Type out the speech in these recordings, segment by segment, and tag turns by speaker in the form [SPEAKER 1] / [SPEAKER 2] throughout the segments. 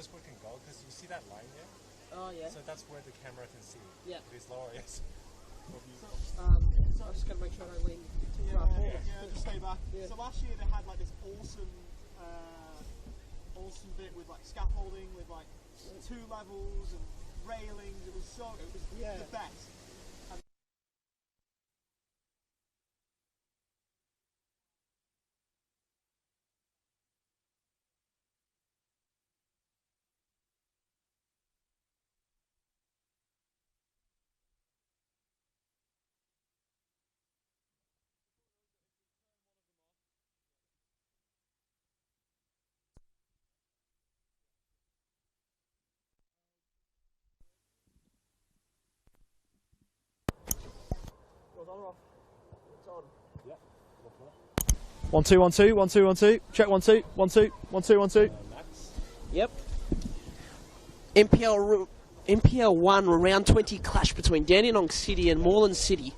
[SPEAKER 1] lowest we can go because you see that line there?
[SPEAKER 2] Oh, yeah.
[SPEAKER 1] So that's where the camera can see.
[SPEAKER 2] Yeah.
[SPEAKER 1] If it's lower, yes.
[SPEAKER 2] So I'm just going to make sure I don't lean too far forward.
[SPEAKER 3] Yeah, just stay back.
[SPEAKER 2] Yeah.
[SPEAKER 3] So last year they had like this awesome bit with like scaffolding, with like 2 levels and railings. It was the best.
[SPEAKER 2] It's on.
[SPEAKER 1] Yeah.
[SPEAKER 3] 1 2 1 2 1 2 1 2. Check 1 2 1 2 1 2 1 2.
[SPEAKER 1] Max.
[SPEAKER 2] Yep. NPL 1 round 20 clash between Dandenong City and Moreland City.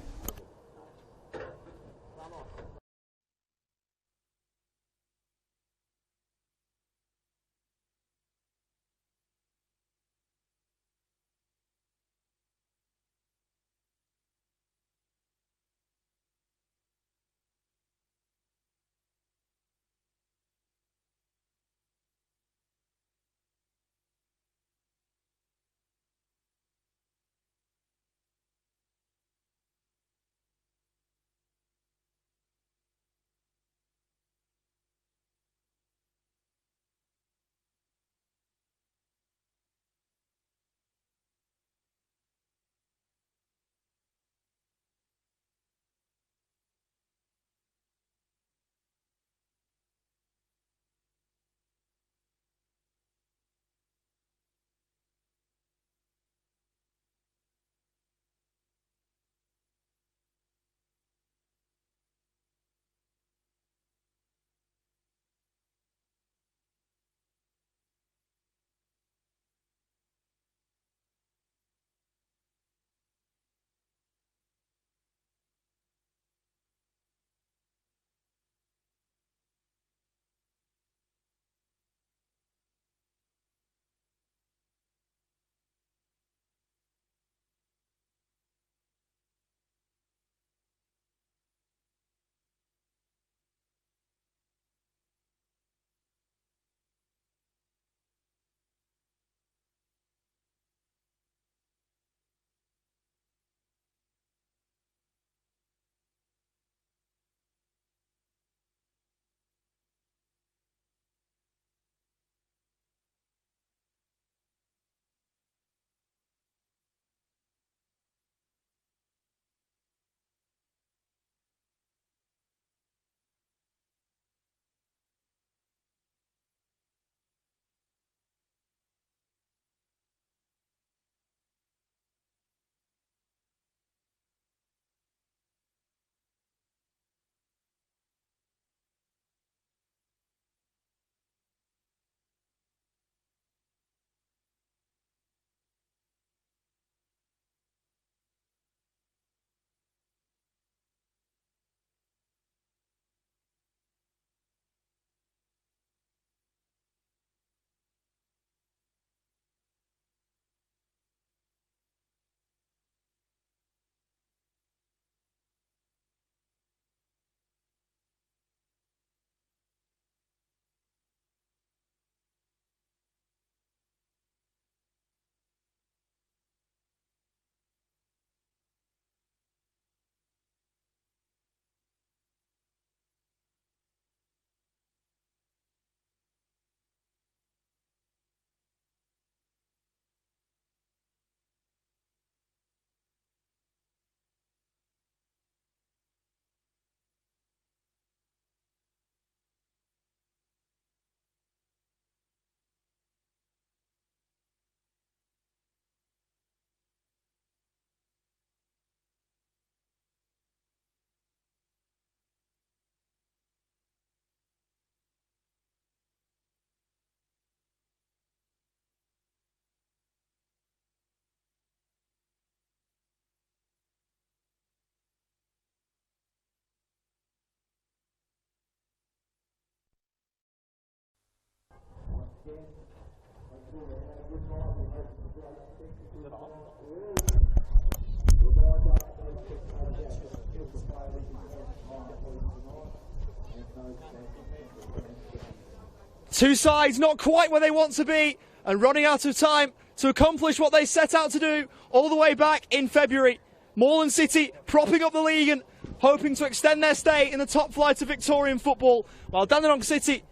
[SPEAKER 4] Two sides not quite where they want to be and running out of time to accomplish what they set out to do all the way back in February. Moreland City propping up the league and hoping to extend their stay in the top flight of Victorian football, while Dandenong City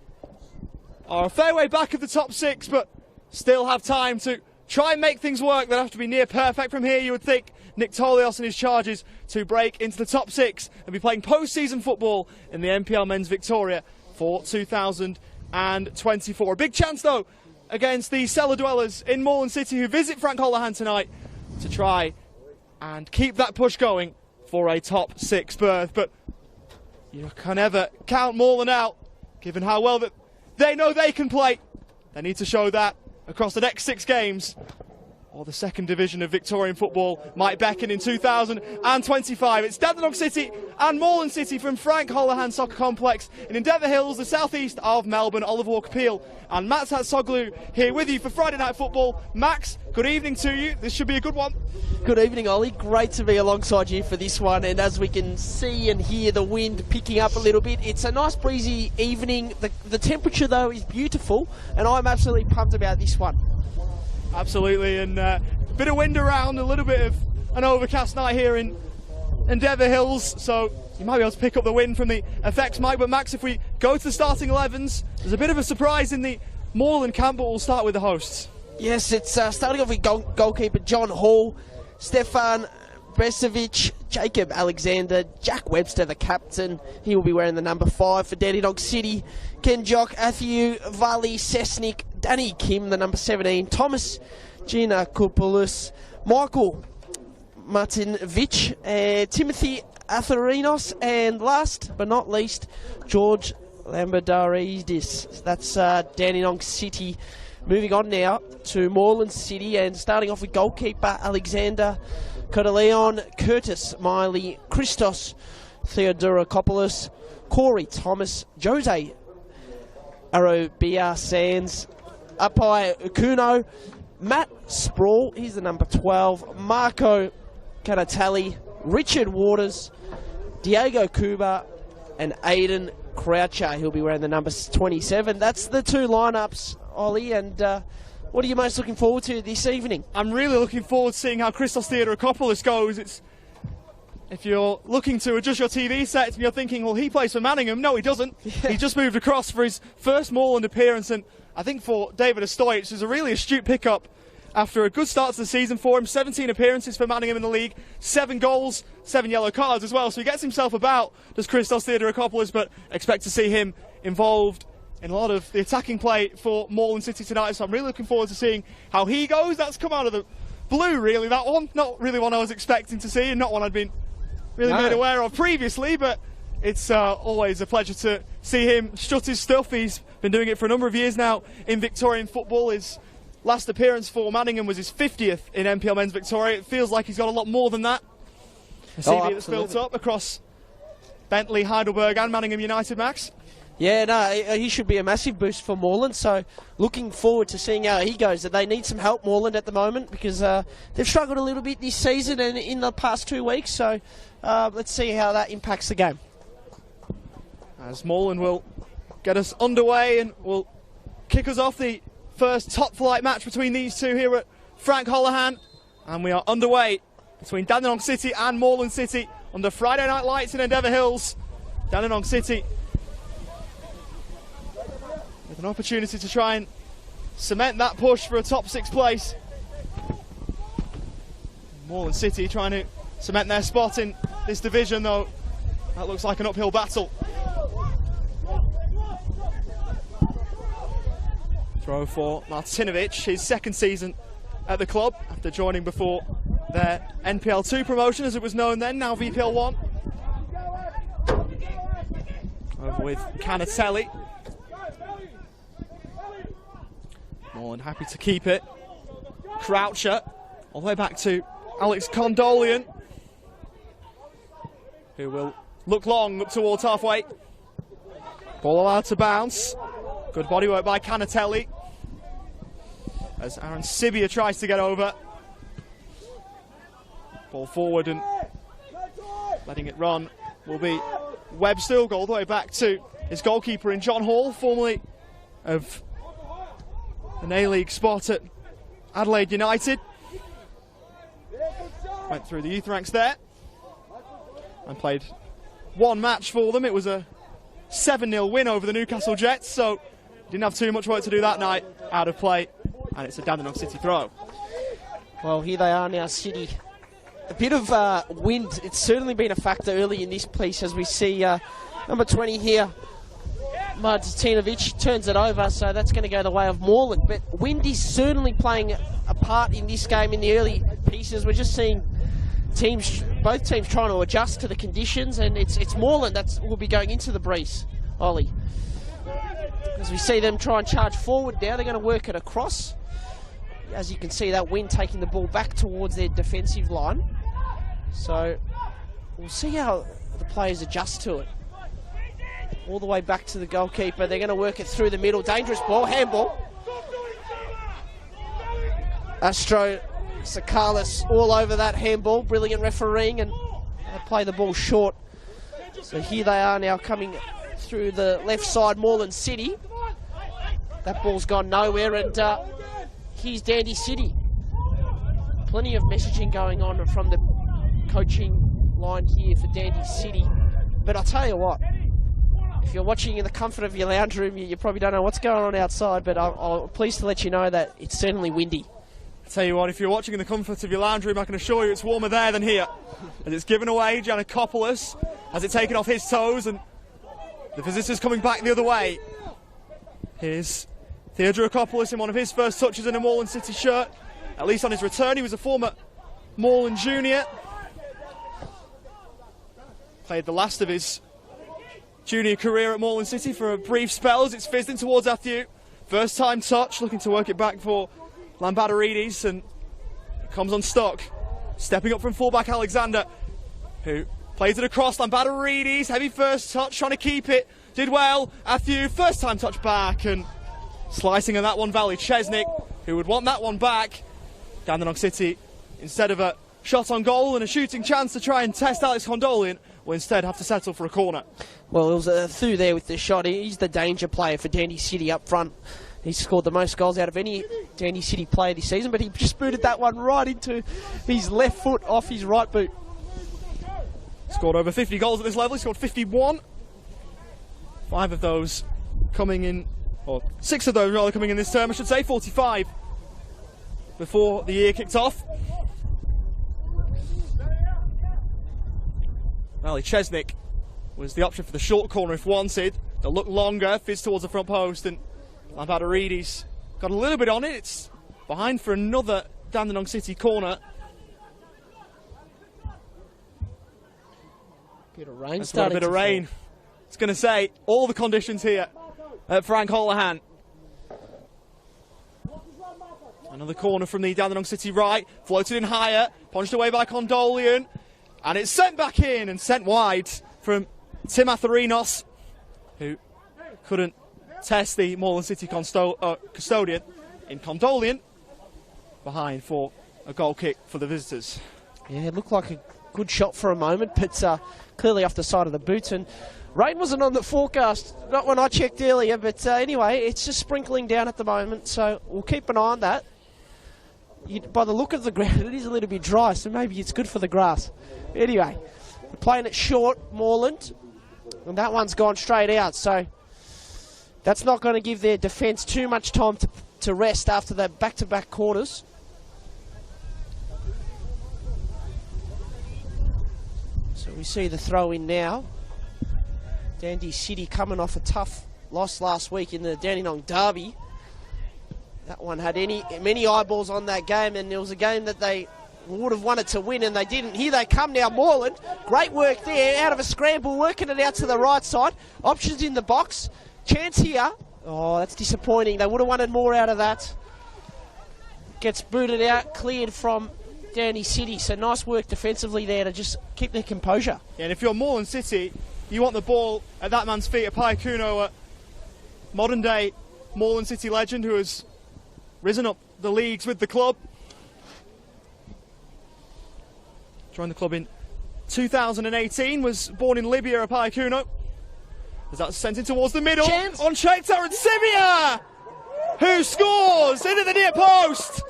[SPEAKER 4] are a fair way back of the top six, but still have time to try and make things work. They'll have to be near perfect from here, you would think. Nick Tolios and his charges to break into the top six and be playing post-season football in the NPL Men's Victoria for 2024. A big chance, though, against the cellar dwellers in Moreland City, who visit Frank Holohan tonight to try and keep that push going for a top six berth. But you can never count Moreland out, given how well that they know they can play. They need to show that across the next 6 games, or the second division of Victorian football might beckon in 2025. It's Dandenong City and Moreland City from Frank Holohan Soccer Complex in Endeavour Hills, the southeast of Melbourne. Oliver Walker-Peel and Matt Hatsoglu here with you for Friday Night Football. Max, good evening to you. This should be a good one.
[SPEAKER 2] Good evening, Ollie. Great to be alongside you for this one. And as we can see and hear the wind picking up a little bit, it's a nice breezy evening. The temperature, though, is beautiful, and I'm absolutely pumped about this one.
[SPEAKER 4] Absolutely, and a bit of wind around, a little bit of an overcast night here in Endeavour Hills, so you might be able to pick up the wind from the effects, Mike. But Max, if we go to the starting 11s, there's a bit of a surprise in the Moreland camp, but we'll start with the hosts.
[SPEAKER 2] Yes, it's starting off with goalkeeper John Hall, Stefan Bresovic, Jacob Alexander, Jack Webster, the captain. He will be wearing the number 5 for Dandenong City. Ken Jock, Athiu, Vali Sesnik, Danny Kim, the number 17, Thomas Giannakopoulos, Michael Martinovic, Timothy Atherinos, and last but not least, George Lamberdaridis. That's Dandenong City. Moving on now to Moreland City, and starting off with goalkeeper Alexander Cotaleon, Curtis Miley, Christos Theodorakopoulos, Corey Thomas, Jose Arobia Sands, Apai Ukuno, Matt Sproul, he's the number 12, Marco Canatelli, Richard Waters, Diego Cuba, and Aidan Croucher. He'll be wearing the number 27. That's the 2 lineups, Ollie, and what are you most looking forward to this evening?
[SPEAKER 4] I'm really looking forward to seeing how Christos Theodorakopoulos goes. If you're looking to adjust your TV set and you're thinking, well, he plays for Manningham. No, he doesn't. Yeah. He just moved across for his first Moreland appearance, and I think for David Ostojic, is a really astute pickup after a good start to the season for him. 17 appearances for Manningham in the league, 7 goals, 7 yellow cards as well. So he gets himself about, does Christos Theodorakopoulos, but expect to see him involved in a lot of the attacking play for Moreland City tonight. So I'm really looking forward to seeing how he goes. That's come out of the blue, really, that one. Not really one I was expecting to see, and not one I'd been really made aware of previously, but it's always a pleasure to see him strut his stuff. He's been doing it for a number of years now in Victorian football. His last appearance for Manningham was his 50th in NPL Men's Victoria. It feels like he's got a lot more than that. A CV that's built up across Bentley, Heidelberg and Manningham United, Max.
[SPEAKER 2] Yeah, no, he should be a massive boost for Moreland, so looking forward to seeing how he goes. They need some help, Moreland, at the moment, because they've struggled a little bit this season and in the past 2 weeks, so let's see how that impacts the game.
[SPEAKER 4] As Moreland will get us underway and will kick us off the first top flight match between these two here at Frank Holohan, and we are underway between Dandenong City and Moreland City under Friday night lights in Endeavour Hills. Dandenong City with an opportunity to try and cement that push for a top 6 place. Moreland City trying to cement their spot in this division, though that looks like an uphill battle. Throw for Martinovic, his second season at the club after joining before their NPL 2 promotion, as it was known then, now VPL 1. Over with Canatelli. Moreland happy to keep it. Croucher all the way back to Alex Condolian, who will look long up towards halfway. Ball allowed to bounce. Good bodywork by Canatelli. as Aaron Sibia tries to get over. Ball forward and letting it run will be Webster. Will go all the way back to his goalkeeper in John Hall, formerly of an A-League spot at Adelaide United. Went through the youth ranks there and played one match for them. It was a 7-0 win over the Newcastle Jets, so didn't have too much work to do that night. Out of play, and it's a Dandenong City throw.
[SPEAKER 2] Well, here they are now, City. A bit of wind, it's certainly been a factor early in this piece, as we see number 20 here, Martinovic, turns it over, so that's going to go the way of Moreland. But wind is certainly playing a part in this game in the early pieces. We're just seeing both teams trying to adjust to the conditions, and it's Moreland that will be going into the breeze, Ollie. As we see them try and charge forward now, they're going to work it across. As you can see, that wind taking the ball back towards their defensive line. So we'll see how the players adjust to it. All the way back to the goalkeeper. They're going to work it through the middle. Dangerous ball, handball. Astro Sakalis all over that handball. Brilliant refereeing, and they play the ball short. So here they are now coming through the left side, Moreland City. That ball's gone nowhere, and here's Dandy City. Plenty of messaging going on from the coaching line here for Dandy City. But I'll tell you what, if you're watching in the comfort of your lounge room, you probably don't know what's going on outside, but I'm pleased to let you know that it's certainly windy.
[SPEAKER 4] I'll tell you what, if you're watching in the comfort of your lounge room, I can assure you it's warmer there than here. As it's given away, Giannakopoulos has it taken off his toes, and the visitors coming back the other way. Here's Theodorakopoulos in one of his first touches in a Moreland City shirt. At least on his return, he was a former Moreland junior. Played the last of his junior career at Moreland City for a brief spell as it's fizzed in towards Athieu. First time touch, looking to work it back for Lambadaridis, and it comes unstuck. Stepping up from fullback Alexander, who plays it across. Lambadaridis, heavy first touch, trying to keep it. Did well. Athieu, first time touch back, and slicing on that one, Valley Chesnick, who would want that one back. Dandenong City, instead of a shot on goal and a shooting chance to try and test Alex Condolian, will instead have to settle for a corner.
[SPEAKER 2] Well, it was Athieu there with the shot. He's the danger player for Dandy City up front. He's scored the most goals out of any Dandy City player this season, but he just booted that one right into his left foot off his right boot.
[SPEAKER 4] Scored over 50 goals at this level. He scored 51. 5 of those coming in, or 6 of those rather coming in this term, I should say. 45 before the year kicked off. Valley Chesnick was the option for the short corner if wanted. They'll look longer, fizz towards the front post, and Lambadaridis got a little bit on it. It's behind for another Dandenong City corner.
[SPEAKER 2] Bit of rain.
[SPEAKER 4] That's got a bit of rain. It's going to say all the conditions here at Frank Holohan. Another corner from the Dandenong City right, floated in higher, punched away by Condolian, and it's sent back in and sent wide from Tim Atherinos, who couldn't test the Moreland City custodian in Condolian. Behind for a goal kick for the visitors.
[SPEAKER 2] Yeah, it looked like a good shot for a moment, but clearly off the side of the boot. And rain wasn't on the forecast, not when I checked earlier, but anyway, it's just sprinkling down at the moment, so we'll keep an eye on that. By the look of the ground, it is a little bit dry, so maybe it's good for the grass. Anyway, we're playing it short, Moreland, and that one's gone straight out, so that's not going to give their defence too much time to rest after the back-to-back corners. So we see the throw in now. Dandy City coming off a tough loss last week in the Dandenong Derby. That one had many eyeballs on that game, and it was a game that they would have wanted to win, and they didn't. Here they come now, Moreland. Great work there, out of a scramble, working it out to the right side. Options in the box. Chance here. Oh, that's disappointing. They would have wanted more out of that. Gets booted out, cleared from Dandy City. So nice work defensively there to just keep their composure.
[SPEAKER 4] Yeah, and if you're Moreland City, you want the ball at that man's feet. Payakuno, a modern-day Moreland City legend who has risen up the leagues with the club. Joined the club in 2018, was born in Libya, Payakuno. As that's sent in towards the middle,
[SPEAKER 2] Chance.
[SPEAKER 4] Unchecked, Aaron Sibia, who scores into the near post.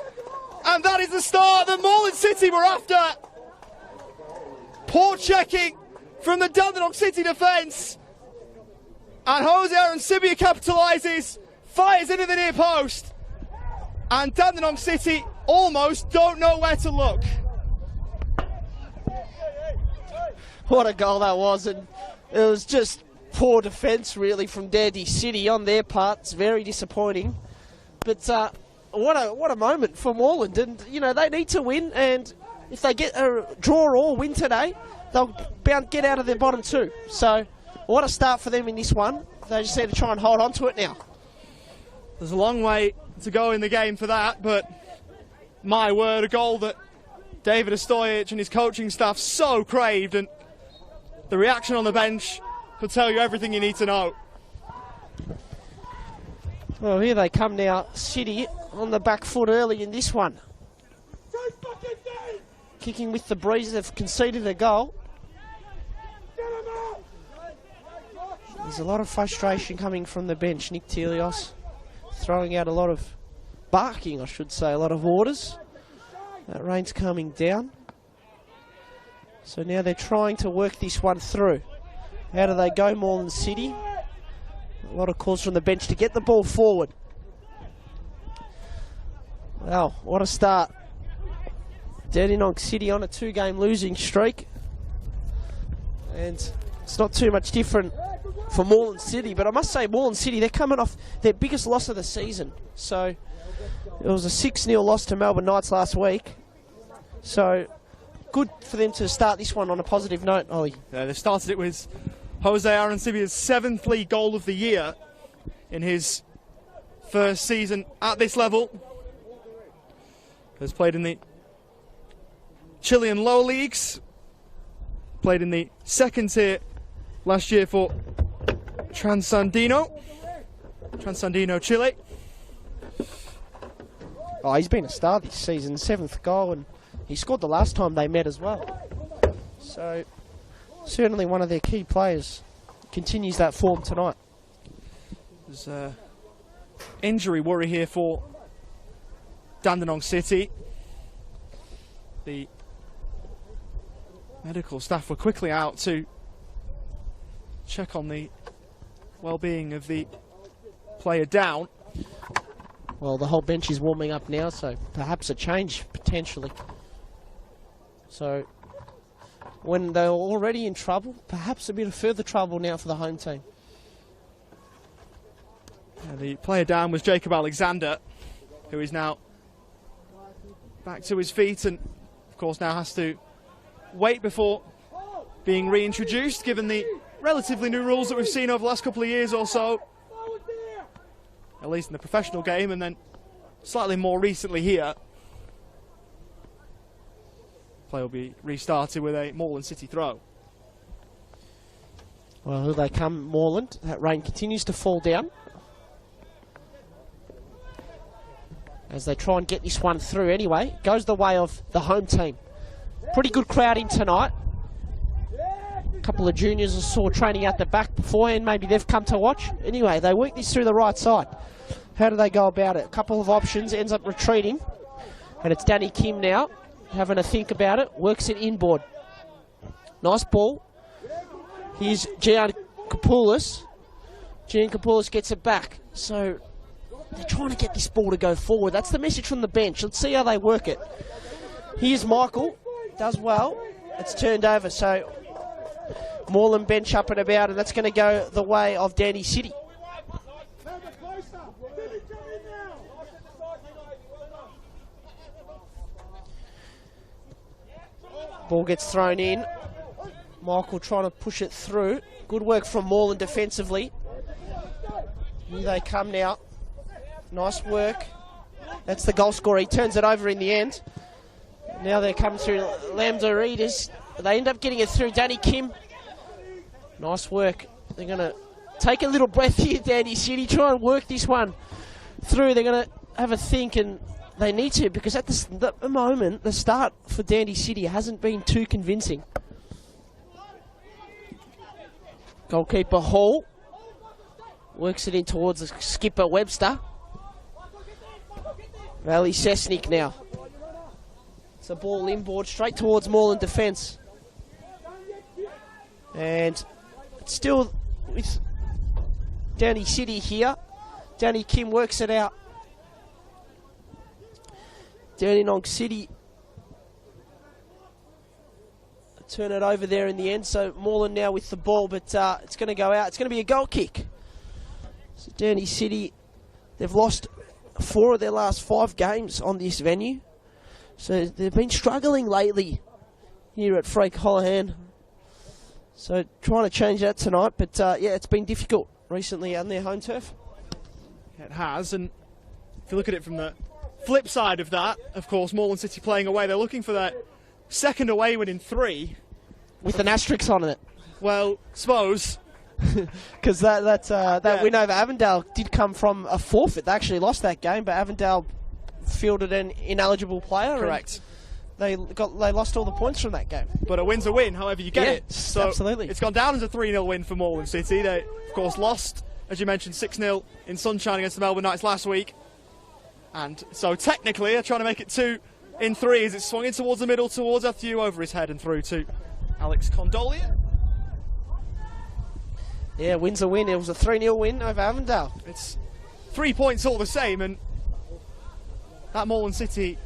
[SPEAKER 4] And that is the start that Moreland City were after. Poor checking from the Dandenong City defence. And Jose Aaron Sibia capitalises, fires into the near post. And Dandenong City almost don't know where to look.
[SPEAKER 2] What a goal that was, and it was just poor defence really from Dandenong City on their part. It's very disappointing. But what a moment for Moreland, and you know they need to win, and if they get a draw or win today, they'll get out of their bottom two. So what a start for them in this one. They just need to try and hold on to it now.
[SPEAKER 4] There's a long way to go in the game for that, but my word, a goal that David Ostojic and his coaching staff so craved, and the reaction on the bench could tell you everything you need to know.
[SPEAKER 2] Well, here they come now. City on the back foot early in this one. Kicking with the breeze, they've conceded a goal. There's a lot of frustration coming from the bench. Nick Telios throwing out a lot of barking, I should say, a lot of orders. That rain's coming down. So now they're trying to work this one through. How do they go, Moreland City? A lot of calls from the bench to get the ball forward. Well, what a start. Dandenong City on a 2-game losing streak. And it's not too much different for Moreland City, but I must say Moreland City, they're coming off their biggest loss of the season. So it was a 6-0 loss to Melbourne Knights last week. So good for them to start this one on a positive note, Ollie.
[SPEAKER 4] Yeah, they started it with Jose Aaron Sibia's 7th league goal of the year in his first season at this level. Has played in the Chilean lower leagues, played in the second tier last year for Transandino, Chile.
[SPEAKER 2] Oh, he's been a star this season, 7th goal, and he scored the last time they met as well. So certainly one of their key players. Continues that form tonight.
[SPEAKER 4] There's injury worry here for Dandenong City. The medical staff were quickly out to check on the well-being of the player down.
[SPEAKER 2] Well, the whole bench is warming up now, so perhaps a change potentially. So when they're already in trouble, perhaps a bit of further trouble now for the home team.
[SPEAKER 4] The player down was Jacob Alexander, who is now back to his feet and of course now has to wait before being reintroduced, given the relatively new rules that we've seen over the last couple of years or so, at least in the professional game, and then slightly more recently here. Play will be restarted with a Moreland City throw.
[SPEAKER 2] Well, here they come, Moreland. That rain continues to fall down as they try and get this one through anyway. Goes the way of the home team. Pretty good crowd in tonight. A couple of juniors I saw training out the back beforehand. Maybe they've come to watch. Anyway, they work this through the right side. How do they go about it? A couple of options, ends up retreating. And it's Danny Kim now, having a think about it. Works it inboard. Nice ball. Here's Gian Kapoulis. Gian Kapoulis gets it back. So they're trying to get this ball to go forward. That's the message from the bench. Let's see how they work it. Here's Michael. Does well. It's turned over. So Moreland bench up and about, and that's going to go the way of Dandenong City. Ball gets thrown in. Michael trying to push it through. Good work from Moreland defensively. Here they come now. Nice work. That's the goal scorer. He turns it over in the end. Now they're coming through Lambda Readers. They end up getting it through. Danny Kim. Nice work. They're going to take a little breath here, Dandenong City. Try and work this one through. They're going to have a think, and they need to, because at the moment, the start for Dandy City hasn't been too convincing. Goalkeeper Hall works it in towards the skipper Webster. Valley Sesnik now. It's a ball inboard straight towards Moreland defence. And it's still with Danny City here. Danny Kim works it out. Dandenong City turn it over there in the end. So Moreland now with the ball, but it's going to go out. It's going to be a goal kick. So Danny City, they've lost 4 of their last 5 games on this venue. So they've been struggling lately here at Freak Holohan. So trying to change that tonight, but yeah, it's been difficult recently on their home turf.
[SPEAKER 4] It has, and if you look at it from the flip side of that, of course, Moreland City playing away, they're looking for their second away win in 3.
[SPEAKER 2] With an asterisk on it.
[SPEAKER 4] Well, suppose.
[SPEAKER 2] Because that win over Avondale did come from a forfeit. They actually lost that game, but Avondale fielded an ineligible player.
[SPEAKER 4] Correct.
[SPEAKER 2] They lost all the points from that game.
[SPEAKER 4] But a win's a win, however you get it.
[SPEAKER 2] So absolutely.
[SPEAKER 4] It's gone down as a 3-0 win for Moreland City. They, of course, lost, as you mentioned, 6-0 in Sunshine against the Melbourne Knights last week. And so technically they're trying to make it 2 in 3 as it's swung in towards the middle, towards Athieu, over his head and through to Alex Condolia.
[SPEAKER 2] Yeah, win's a win. It was a 3-0 win over Avondale.
[SPEAKER 4] It's 3 points all the same, and that Moreland City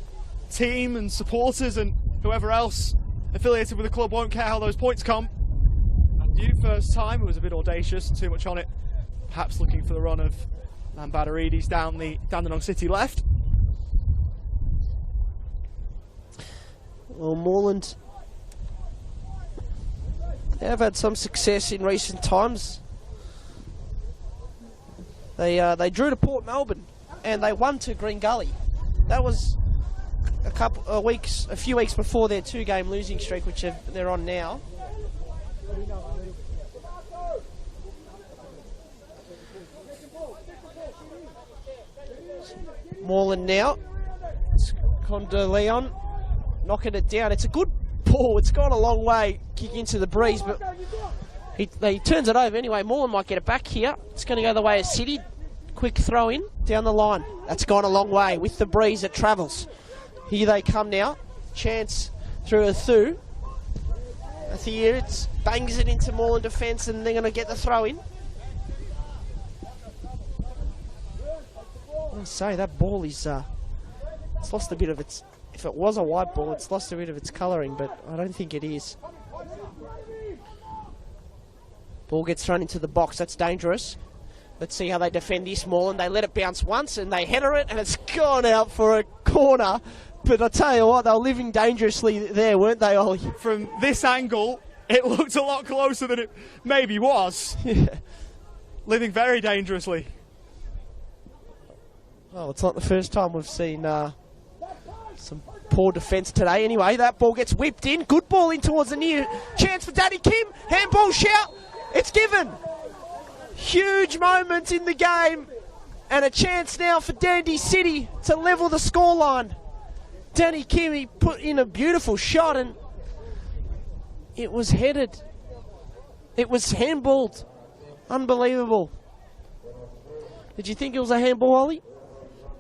[SPEAKER 4] team and supporters and whoever else affiliated with the club won't care how those points come. Athieu first time, it was a bit audacious, too much on it. Perhaps looking for the run of Lambadaridis down the Dandenong City left.
[SPEAKER 2] Well, Moreland, they have had some success in recent times. They drew to Port Melbourne and they won to Green Gully. That was a few weeks before their 2-game losing streak, which they're on now. Moreland now. Condeleon knocking it down. It's a good ball. It's gone a long way. Kick into the breeze, but he turns it over anyway. Moreland might get it back here. It's going to go the way of City. Quick throw in down the line. That's gone a long way with the breeze. It travels. Here they come now. Chance through Athieu. Athieu bangs it into Moreland defence, and they're going to get the throw in. I say that ball is it's lost a bit of its. If it was a white ball, it's lost a bit of its colouring, but I don't think it is. Ball gets thrown into the box. That's dangerous. Let's see how they defend this, Moreland. They let it bounce once and they header it, and it's gone out for a corner. But I tell you what, they were living dangerously there, weren't they, Ollie?
[SPEAKER 4] From this angle, it looked a lot closer than it maybe was.
[SPEAKER 2] Yeah.
[SPEAKER 4] Living very dangerously.
[SPEAKER 2] Well, it's not the first time we've seen some poor defence today. Anyway, that ball gets whipped in. Good ball in towards the near. Chance for Danny Kim. Handball shout. It's given. Huge moment in the game. And a chance now for Dandy City to level the scoreline. Danny Kim, he put in a beautiful shot and it was headed. It was handballed. Unbelievable. Did you think it was a handball, Ollie?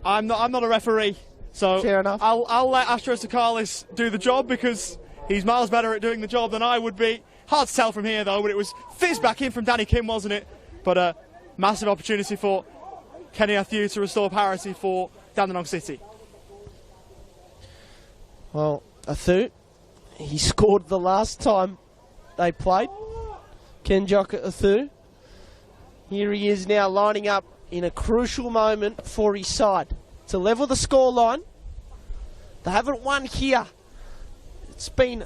[SPEAKER 4] I'm not a referee, so
[SPEAKER 2] fair enough.
[SPEAKER 4] I'll let Astros Sakalis do the job because he's miles better at doing the job than I would be. Hard to tell from here though, but it was fizzed back in from Danny Kim, wasn't it? But a massive opportunity for Kenny Athieu to restore parity for Dandenong City.
[SPEAKER 2] Well, Athieu, he scored the last time they played. Ken Jock Athieu. Here he is now lining up in a crucial moment for his side to level the scoreline. They haven't won here. It's been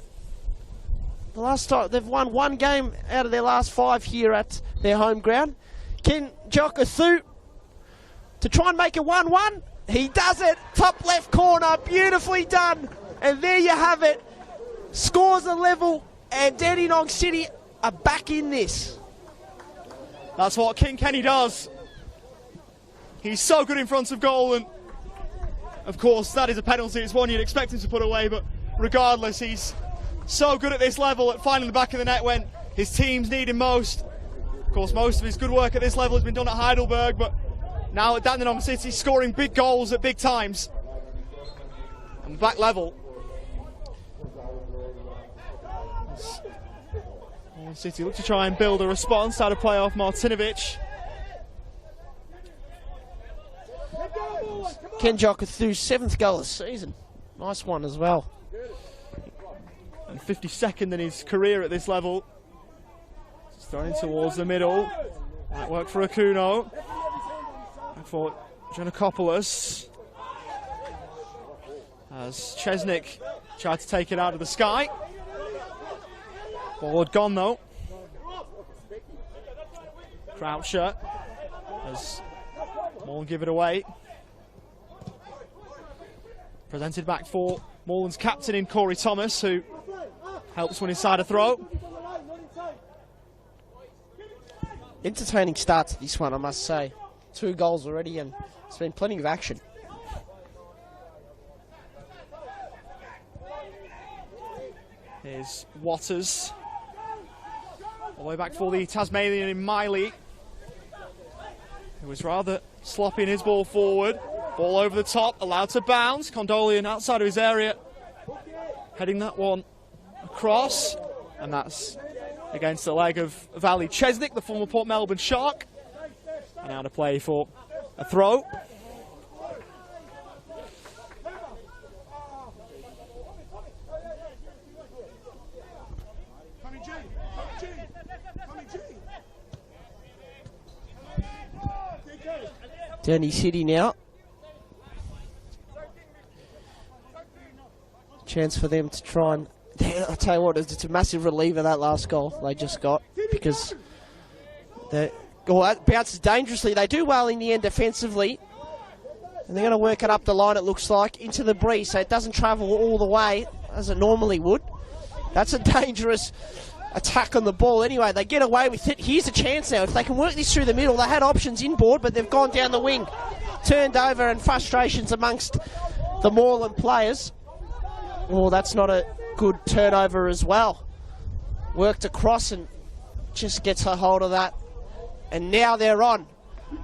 [SPEAKER 2] the last time they've won 1 game out of their last 5 here at their home ground. Ken Jock Athieu to try and make it 1-1. He does it. Top left corner. Beautifully done. And there you have it. Scores are level and Dandenong City are back in this.
[SPEAKER 4] That's what King Kenny does. He's so good in front of goal, and Of course, that is a penalty. It's one you'd expect him to put away, but regardless, he's so good at this level at finding the back of the net when his teams need him most. Of course, most of his good work at this level has been done at Heidelberg, but now at Dandenong City, scoring big goals at big times. And back level. Moreland City look to try and build a response out of play off Martinovic.
[SPEAKER 2] Ken Jockathu's 7th goal of the season. Nice one as well.
[SPEAKER 4] And 52nd in his career at this level. Starting towards the middle. That worked for Akuno. Back for Giannakopoulos. As Chesnick tried to take it out of the sky. Ball had gone though. Croucher. As Moreland give it away. Presented back for Moreland's captain in Corey Thomas, who helps win inside a throw.
[SPEAKER 2] Entertaining start to this one, I must say. 2 goals already, and it's been plenty of action.
[SPEAKER 4] Here's Waters. All the way back for the Tasmanian in Miley, who was rather sloppy in his ball forward. Ball over the top, allowed to bounce. Condolian outside of his area, heading that one across, and that's against the leg of Valley Chesnick, the former Port Melbourne Shark. And now to play for a throw.
[SPEAKER 2] Dandenong City now. Chance for them to try and... I'll tell you what, it's a massive reliever, that last goal they just got, because that bounces dangerously. They do well in the end defensively, and they're going to work it up the line, it looks like, into the breeze, so it doesn't travel all the way as it normally would. That's a dangerous attack on the ball. Anyway, they get away with it. Here's a chance now. If they can work this through the middle, they had options inboard, but they've gone down the wing. Turned over, and frustrations amongst the Moreland players. Oh, that's not a good turnover as well. Worked across and just gets a hold of that. And now they're on.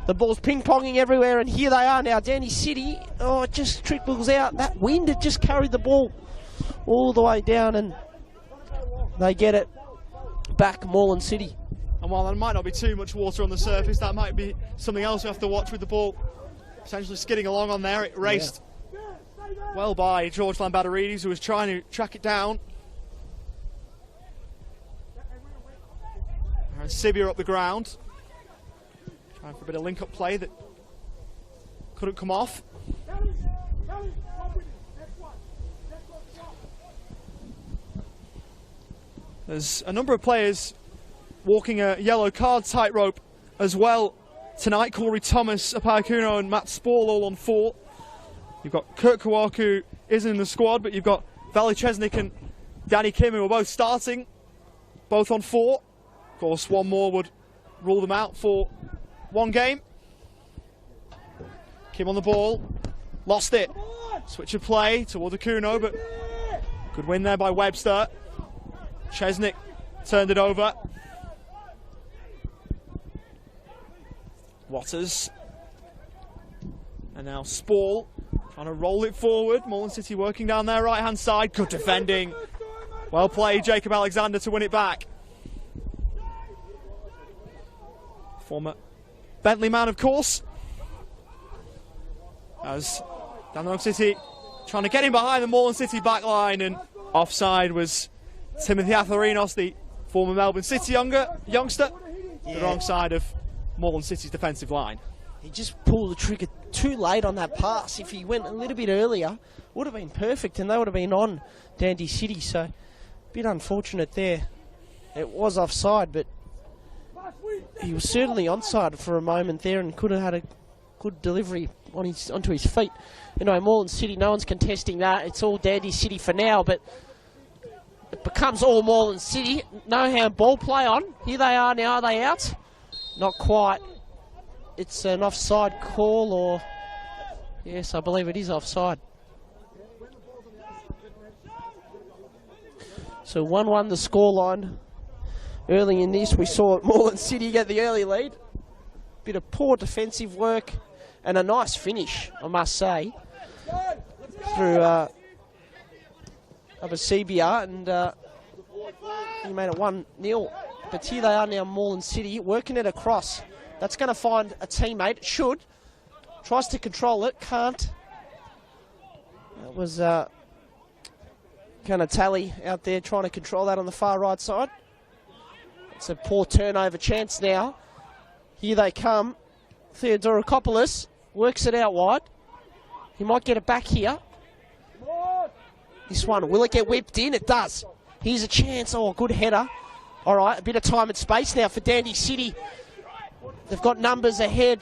[SPEAKER 2] The ball's ping-ponging everywhere, and here they are now. Dandenong City, oh, it just trickles out. That wind had just carried the ball all the way down, and they get it back, Moreland City.
[SPEAKER 4] And while there might not be too much water on the surface, that might be something else we have to watch with the ball essentially skidding along on there. It raced well by George Lambadarides, who was trying to track it down. And Sibia up the ground, trying for a bit of link-up play that couldn't come off. There's a number of players walking a yellow card tightrope as well tonight. Corey Thomas, Apaikuno and Matt Spall all on 4. You've got Kurt Kawaku isn't in the squad, but you've got Valley Chesnick and Danny Kim, who are both starting, both on 4. Of course, one more would rule them out for one game. Kim on the ball, lost it. Switch of play towards Akuno, but good win there by Webster. Chesnick turned it over. Waters. And now Spall trying to roll it forward. Moreland City working down their right-hand side. Good defending. Well played, Jacob Alexander, to win it back. Former Bentley man, of course. As Dandenong City trying to get him behind the Moreland City back line, and offside was Timothy Atharinos, the former Melbourne City youngster, the wrong side of Moreland City's defensive line.
[SPEAKER 2] He just pulled the trigger too late on that pass. If he went a little bit earlier, would have been perfect, and they would have been on Dandenong City. So, a bit unfortunate there. It was offside, but he was certainly onside for a moment there, and could have had a good delivery onto his feet. Anyway, Moreland City, no one's contesting that. It's all Dandenong City for now, but it becomes all Moreland City. No hand ball play on. Here they are now. Are they out? Not quite. It's an offside call, or Yes, I believe it is offside. So 1-1 the scoreline. Early in this, we saw Moreland City get the early lead. Bit of poor defensive work and a nice finish, I must say, through Abasibia, and he made it 1-0. But here they are now, Moreland City, working it across. That's going to find a teammate. Should. Tries to control it. Can't. That was kind of Tally out there trying to control that on the far right side. It's a poor turnover chance now. Here they come. Theodorakopoulos works it out wide. He might get it back here. This one, will it get whipped in? It does. Here's a chance. Oh, good header. All right, a bit of time and space now for Dandy City. They've got numbers ahead.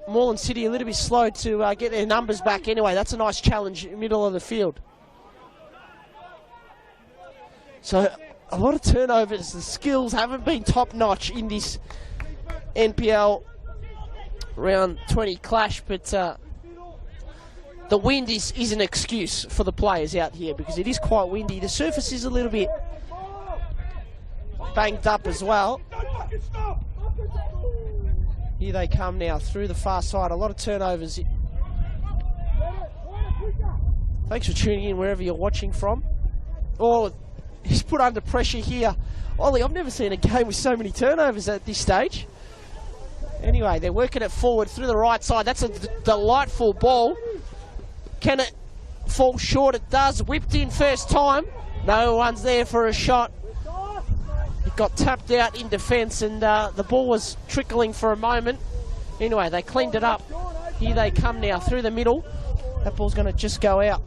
[SPEAKER 2] Moreland City a little bit slow to get their numbers back. Anyway, that's a nice challenge in the middle of the field. So a lot of turnovers. The skills haven't been top-notch in this NPL round 20 clash, but the wind is an excuse for the players out here because it is quite windy. The surface is a little bit banged up as well. Here they come now through the far side. A lot of turnovers. Thanks for tuning in wherever you're watching from. Oh, he's put under pressure here. Ollie, I've never seen a game with so many turnovers at this stage. Anyway, they're working it forward through the right side. That's a delightful ball. Can it fall short? It does. Whipped in first time. No one's there for a shot. It got tapped out in defence, and the ball was trickling for a moment. Anyway, they cleaned it up. Here they come now through the middle. That ball's going to just go out.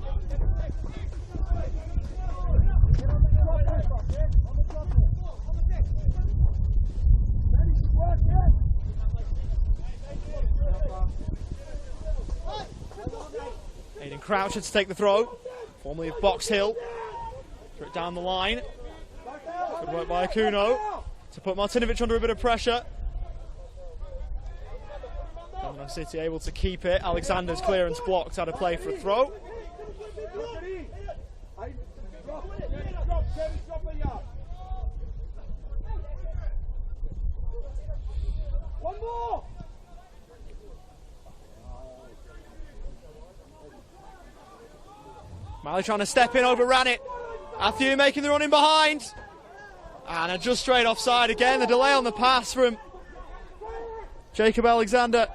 [SPEAKER 4] Aidan Croucher to take the throw, formerly of Box Hill. Throw it down the line. Good work by Akuno to put Martinovic under a bit of pressure. Dandenong City able to keep it. Alexander's clearance blocked out of play for a throw.
[SPEAKER 3] One more.
[SPEAKER 4] Malley trying to step in, overran it. Matthew making the run in behind. And just straight offside again. The delay on the pass from Jacob Alexander.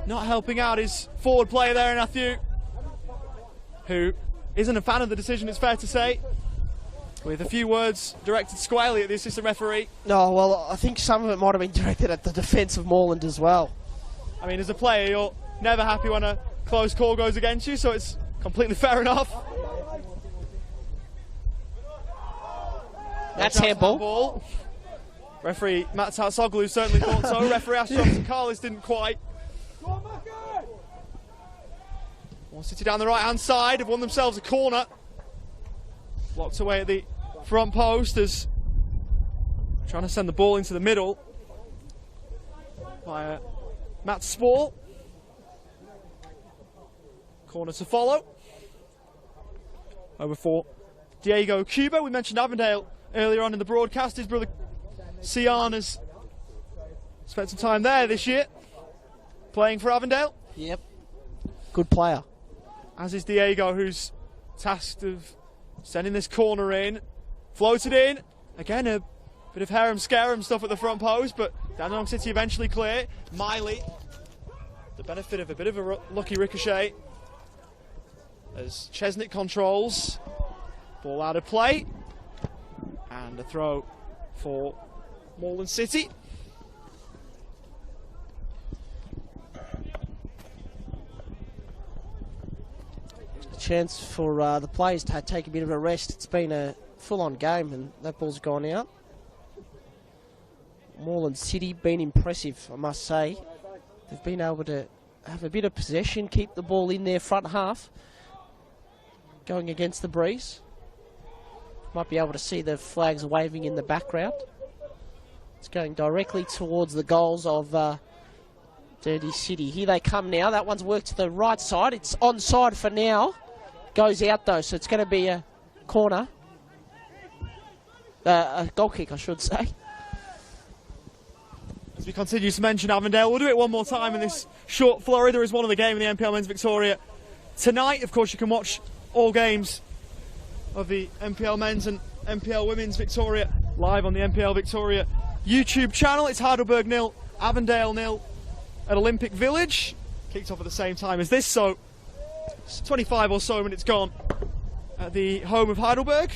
[SPEAKER 4] Not helping out his forward player there, Matthew, who isn't a fan of the decision, it's fair to say. With a few words directed squarely at the assistant referee.
[SPEAKER 2] No, well, I think some of it might have been directed at the defence of Moreland as well.
[SPEAKER 4] I mean, as a player, you're never happy when a close call goes against you, so it's completely fair enough.
[SPEAKER 2] That's handball.
[SPEAKER 4] Referee Matt Tatsoglu certainly thought so. Referee Ash Johnson Carlis didn't quite. More City down the right hand side have won themselves a corner. Blocked away at the front post as trying to send the ball into the middle by Matt Spall. Corner to follow. Over for Diego Cuba. We mentioned Avondale earlier on in the broadcast. His brother Sian has spent some time there this year, playing for Avondale.
[SPEAKER 2] Yep. Good player.
[SPEAKER 4] As is Diego, who's tasked of sending this corner in. Floated in. Again, a bit of harem-scarum stuff at the front post, but Dandenong City eventually clear. Miley, the benefit of a bit of a lucky ricochet, as Chesnick controls. Ball out of play. And a throw for Moreland City.
[SPEAKER 2] Chance for the players to take a bit of a rest. It's been a full-on game and that ball's gone out. Moreland City been impressive, I must say. They've been able to have a bit of possession, keep the ball in their front half. Going against the breeze. Might be able to see the flags waving in the background. It's going directly towards the goals of Dandenong City. Here they come now. That one's worked to the right side. It's onside for now. Goes out though, so it's going to be a corner. A goal kick, I should say.
[SPEAKER 4] As we continue to mention Avondale, we'll do it one more time in this short flurry. There is one of the game in the NPL Men's Victoria tonight. Of course, you can watch all games of the NPL Men's and NPL Women's Victoria live on the NPL Victoria YouTube channel. It's Heidelberg 0, Avondale 0 at Olympic Village. Kicked off at the same time as this, so it's 25 or so minutes gone at the home of Heidelberg.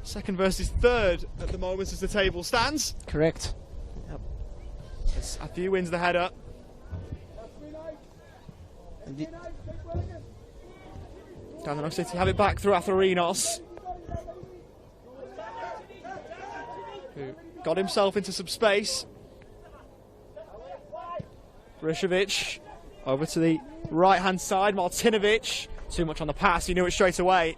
[SPEAKER 4] Second versus third at the moment as the table stands.
[SPEAKER 2] Correct. Yep.
[SPEAKER 4] As Athiu wins the header. Dandenong City have it back through Atherinos, who got himself into some space. Brishevic over to the right-hand side. Martinovic, too much on the pass, he knew it straight away.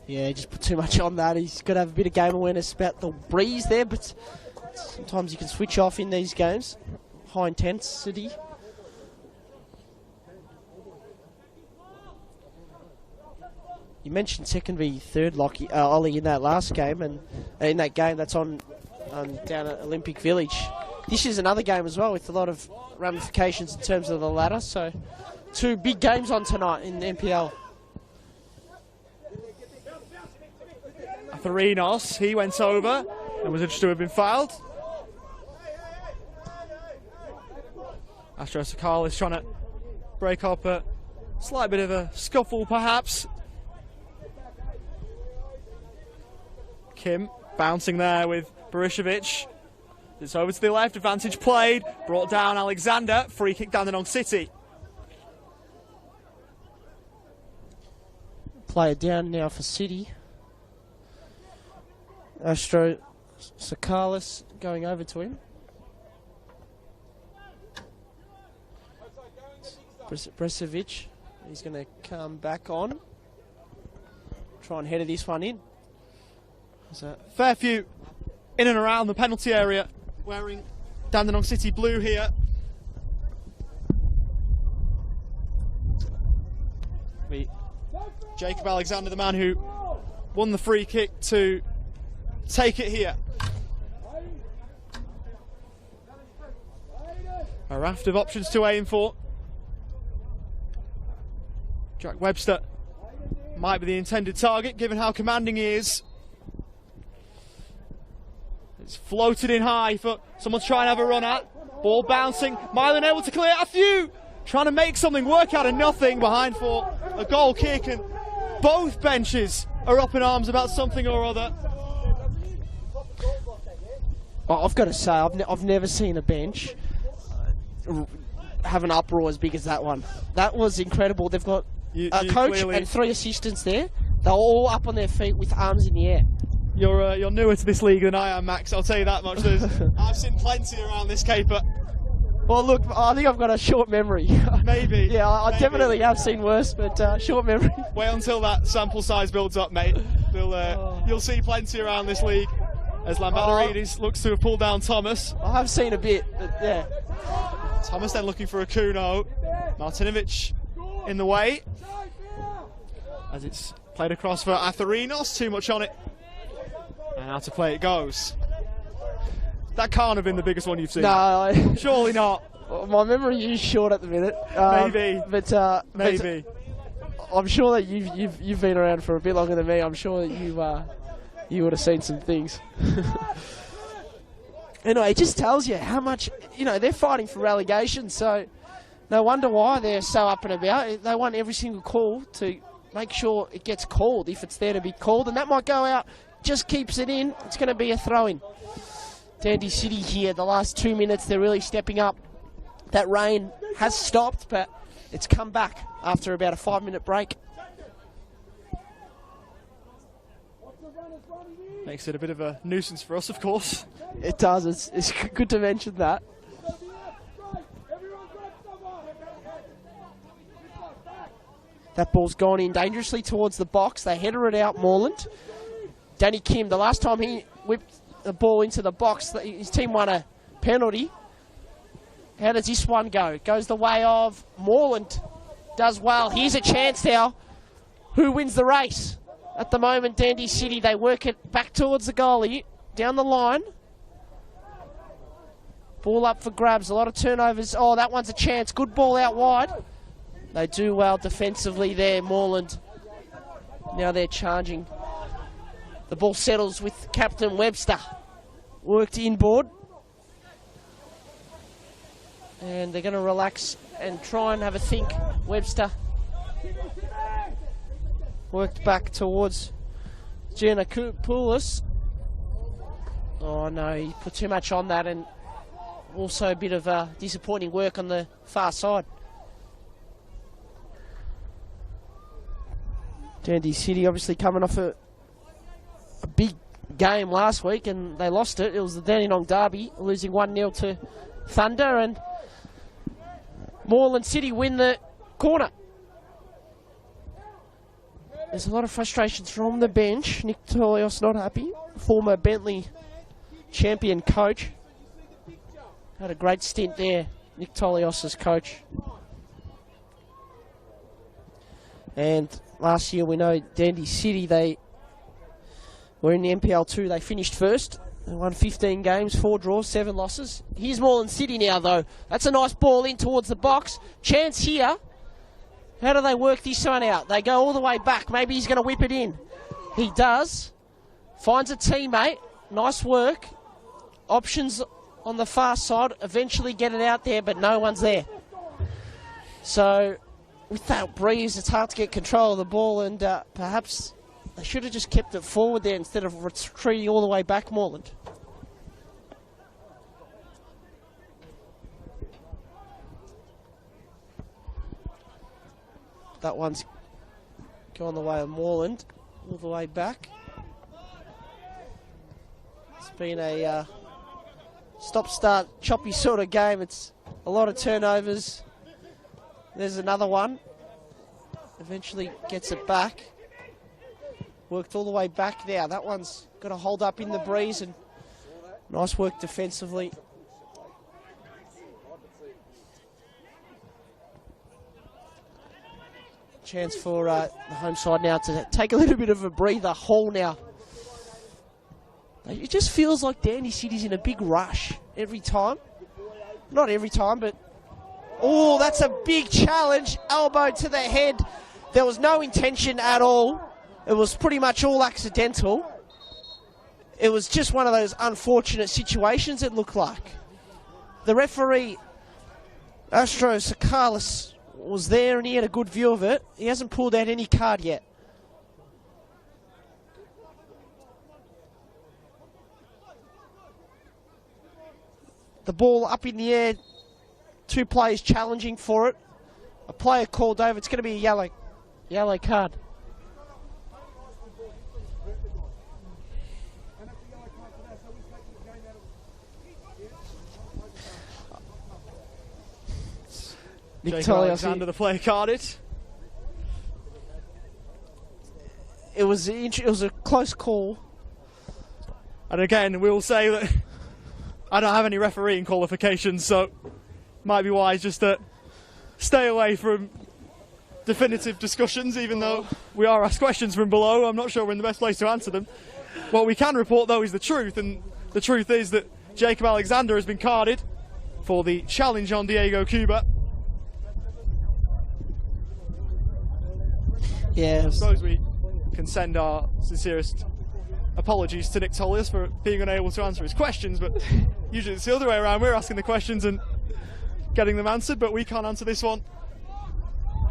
[SPEAKER 2] Yeah, he just put too much on that. He's got to have a bit of game awareness about the breeze there, but sometimes you can switch off in these games. High intensity. You mentioned second v third, Lockie, Ollie, in that last game, and in that game that's on down at Olympic Village. This is another game as well with a lot of ramifications in terms of the ladder, so two big games on tonight in the NPL.
[SPEAKER 4] Atherinos, he went over and was interested to have been fouled. Astro Sakal is trying to break up a slight bit of a scuffle perhaps. Kim bouncing there with Brishevic. It's over to the left, advantage played, brought down Alexander, free kick Dandenong City.
[SPEAKER 2] Player down now for City. Astro Sakalis going over to him. Bresevic, he's going to come back on. Try and header this one in.
[SPEAKER 4] There's a fair few in and around the penalty area wearing Dandenong City blue here. Jacob Alexander, the man who won the free kick, to take it here. A raft of options to aim for. Jack Webster might be the intended target given how commanding he is. It's floated in high for someone to try and have a run at. Ball bouncing, Milan able to clear. Athiu trying to make something work out of nothing behind for a goal kick, and both benches are up in arms about something or other.
[SPEAKER 2] I've got to say, I've never seen a bench have an uproar as big as that one. That was incredible. They've got a coach and 3 assistants there. They're all up on their feet with arms in the air.
[SPEAKER 4] You're newer to this league than I am, Max, I'll tell you that much. I've seen plenty around this caper.
[SPEAKER 2] Well, look, I think I've got a short memory.
[SPEAKER 4] Maybe.
[SPEAKER 2] Yeah, I
[SPEAKER 4] maybe.
[SPEAKER 2] Definitely have seen worse, but short memory.
[SPEAKER 4] Wait until that sample size builds up, mate. You'll see plenty around this league as Lambadaridis looks to have pulled down Thomas.
[SPEAKER 2] I have seen a bit, but yeah.
[SPEAKER 4] Thomas then looking for a Kuno. Martinovic in the way. As it's played across for Atherinos, too much on it. And out to play it goes. That can't have been the biggest one you've seen.
[SPEAKER 2] No.
[SPEAKER 4] Surely not.
[SPEAKER 2] My memory is short at the minute.
[SPEAKER 4] Maybe.
[SPEAKER 2] But
[SPEAKER 4] maybe.
[SPEAKER 2] I'm sure that you've been around for a bit longer than me. I'm sure that you would have seen some things. Anyway, it just tells you how much, they're fighting for relegation, so no wonder why they're so up and about. They want every single call to make sure it gets called if it's there to be called, and that might go out, just keeps it in, it's going to be a throw-in. Dandenong City here, the last 2 minutes, they're really stepping up. That rain has stopped, but it's come back after about a 5-minute break.
[SPEAKER 4] Makes it a bit of a nuisance for us, of course.
[SPEAKER 2] It does, it's good to mention that. That ball's gone in dangerously towards the box. They header it out, Moreland. Danny Kim, the last time he whipped the ball into the box, his team won a penalty. How does this one go? Goes the way of Moreland. Does well. Here's a chance now. Who wins the race? At the moment, Dandenong City, they work it back towards the goalie. Down the line. Ball up for grabs. A lot of turnovers. Oh, that one's a chance. Good ball out wide. They do well defensively there, Moreland. Now they're charging. The ball settles with Captain Webster. Worked inboard. And they're going to relax and try and have a think. Webster worked back towards Giannakoulis. Oh no, he put too much on that, and also a bit of disappointing work on the far side. Dandenong City obviously coming off a big game last week, and they lost it. It was the Dandenong Derby, losing 1-0 to Thunder, and Moreland City win the corner. There's a lot of frustrations from the bench. Nick Tolios not happy. Former Bentley champion coach. Had a great stint there, Nick Tolios as coach. And last year we know Dandenong City, they were in the NPL2. They finished first. They won 15 games, 4 draws, 7 losses. Here's Moreland City now, though. That's a nice ball in towards the box. Chance here. How do they work this one out? They go all the way back. Maybe he's going to whip it in. He does. Finds a teammate. Nice work. Options on the far side. Eventually get it out there, but no one's there. So, with that breeze, it's hard to get control of the ball, and perhaps they should have just kept it forward there instead of retreating all the way back, Moreland. That one's going the way of Moreland, all the way back. It's been a stop-start, choppy sort of game. It's a lot of turnovers. There's another one. Eventually gets it back. Worked all the way back now. That one's got to hold up in the breeze, and nice work defensively. Chance for the home side now to take a little bit of a breather. Hall now. It just feels like Dandenong City's in a big rush every time. Not every time, but... Oh, that's a big challenge. Elbow to the head. There was no intention at all. It was pretty much all accidental. It was just one of those unfortunate situations, it looked like. The referee, Astro Sakalis, was there and he had a good view of it. He hasn't pulled out any card yet. The ball up in the air. 2 players challenging for it. A player called over. It's going to be a yellow card. Nick
[SPEAKER 4] Alexander, the player carded.
[SPEAKER 2] It was a close call.
[SPEAKER 4] And again, we will say that I don't have any refereeing qualifications, so might be wise just to stay away from definitive discussions, even though we are asked questions from below. I'm not sure we're in the best place to answer them. What we can report, though, is the truth, and the truth is that Jacob Alexander has been carded for the challenge on Diego Cuba.
[SPEAKER 2] Yeah.
[SPEAKER 4] I suppose we can send our sincerest apologies to Nick Tolios for being unable to answer his questions, but usually it's the other way around. We're asking the questions and getting them answered, but we can't answer this one.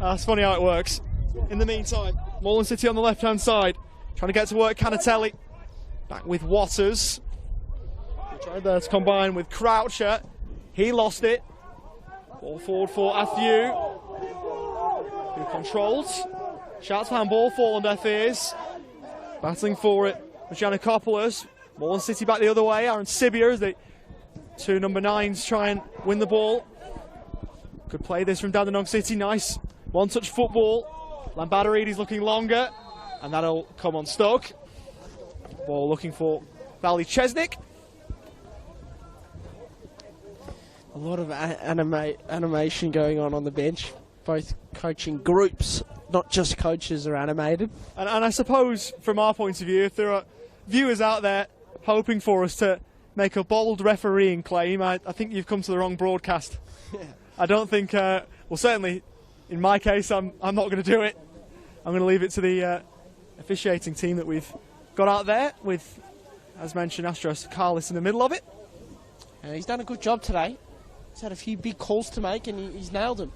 [SPEAKER 4] It's funny how it works. In the meantime, Moreland City on the left-hand side, trying to get to work. Canatelli back with Waters. He tried there to combine with Croucher. He lost it. Ball forward for Athieu, who controls. Shouts for handball, fall on deaf ears. Battling for it with Giannakopoulos. Moreland City back the other way. Aaron Sibia as the 2 number 9s try and win the ball. Good play this from Dandenong City. Nice one-touch football. Lambadarides looking longer, and that'll come unstuck. Ball looking for Valley Chesnick.
[SPEAKER 2] A lot of animation going on the bench. Both coaching groups, not just coaches, are animated.
[SPEAKER 4] And I suppose, from our point of view, if there are viewers out there hoping for us to make a bold refereeing claim, I think you've come to the wrong broadcast.
[SPEAKER 2] Yeah.
[SPEAKER 4] I don't think, well, certainly in my case, I'm not going to do it. I'm going to leave it to the officiating team that we've got out there with, as mentioned, Astros Carlis in the middle of it.
[SPEAKER 2] And he's done a good job today. He's had a few big calls to make and he's nailed them.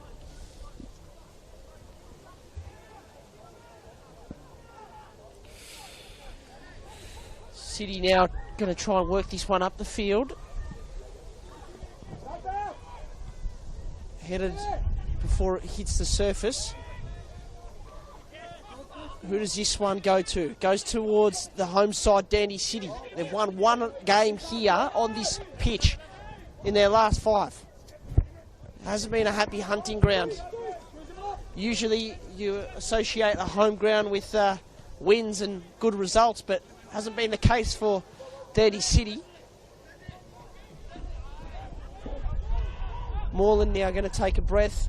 [SPEAKER 2] City now going to try and work this one up the field. Headed before it hits the surface. Who does this one go to? Goes towards the home side, Dandenong City. They've won one game here on this pitch in their last 5. It hasn't been a happy hunting ground. Usually you associate a home ground with wins and good results, but hasn't been the case for Dandenong City. Moreland now going to take a breath.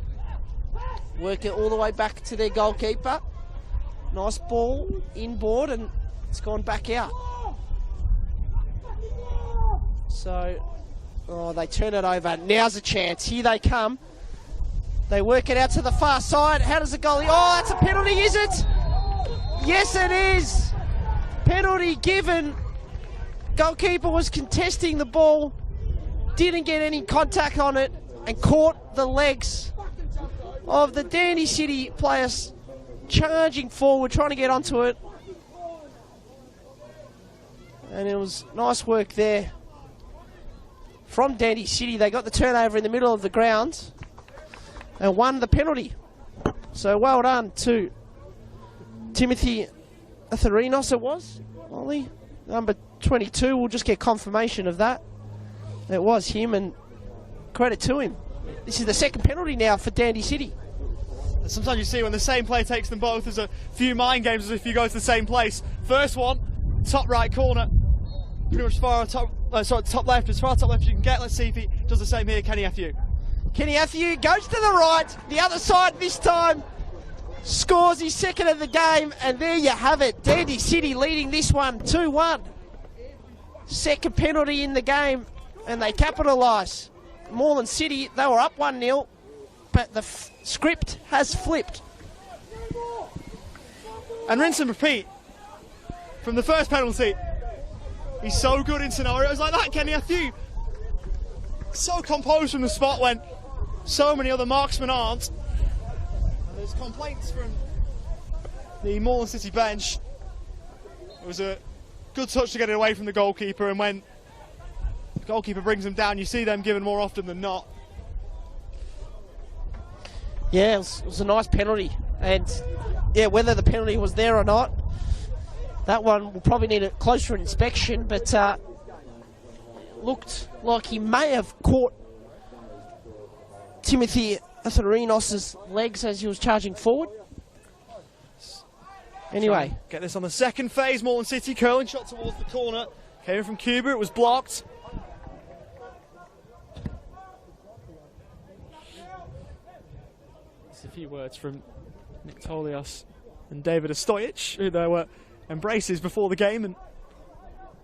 [SPEAKER 2] Work it all the way back to their goalkeeper. Nice ball inboard and it's gone back out. So, they turn it over. Now's a chance. Here they come. They work it out to the far side. How does the goalie... Oh, that's a penalty, is it? Yes, it is. Penalty given. Goalkeeper was contesting the ball. Didn't get any contact on it and caught the legs of the Dandenong City players charging forward, trying to get onto it. And it was nice work there from Dandenong City. They got the turnover in the middle of the ground and won the penalty. So well done to Timothy Atharinos, it was, Ollie. Number 22, we'll just get confirmation of that. It was him, and credit to him. This is the second penalty now for Dandenong City.
[SPEAKER 4] Sometimes you see when the same player takes them both, there's a few mind games as if you go to the same place. First one, top right corner, pretty much top left, as far top left as you can get. Let's see if he does the same here. Kenny Athieu.
[SPEAKER 2] Kenny Athieu goes to the right, the other side this time, scores his second of the game, and there you have it. Dandenong City leading this one 2-1. Second penalty in the game, and they capitalise. Moreland City, they were up 1-0, but the script has flipped.
[SPEAKER 4] And rinse and repeat from the first penalty. He's so good in scenarios like that, Kenny Athieu. So composed from the spot when so many other marksmen aren't. And there's complaints from the Moreland City bench. It was a good touch to get it away from the goalkeeper, and when the goalkeeper brings them down, you see them given more often than not.
[SPEAKER 2] Yeah, it was a nice penalty, and yeah, whether the penalty was there or not, that one will probably need a closer inspection, but looked like he may have caught Timothy Atharinos' legs as he was charging forward. Anyway.
[SPEAKER 4] Get this on the second phase. Moreland City curling shot towards the corner. Came in from Cuba, it was blocked. Just a few words from Nick Tolios and David Ostojic, who there were embraces before the game, and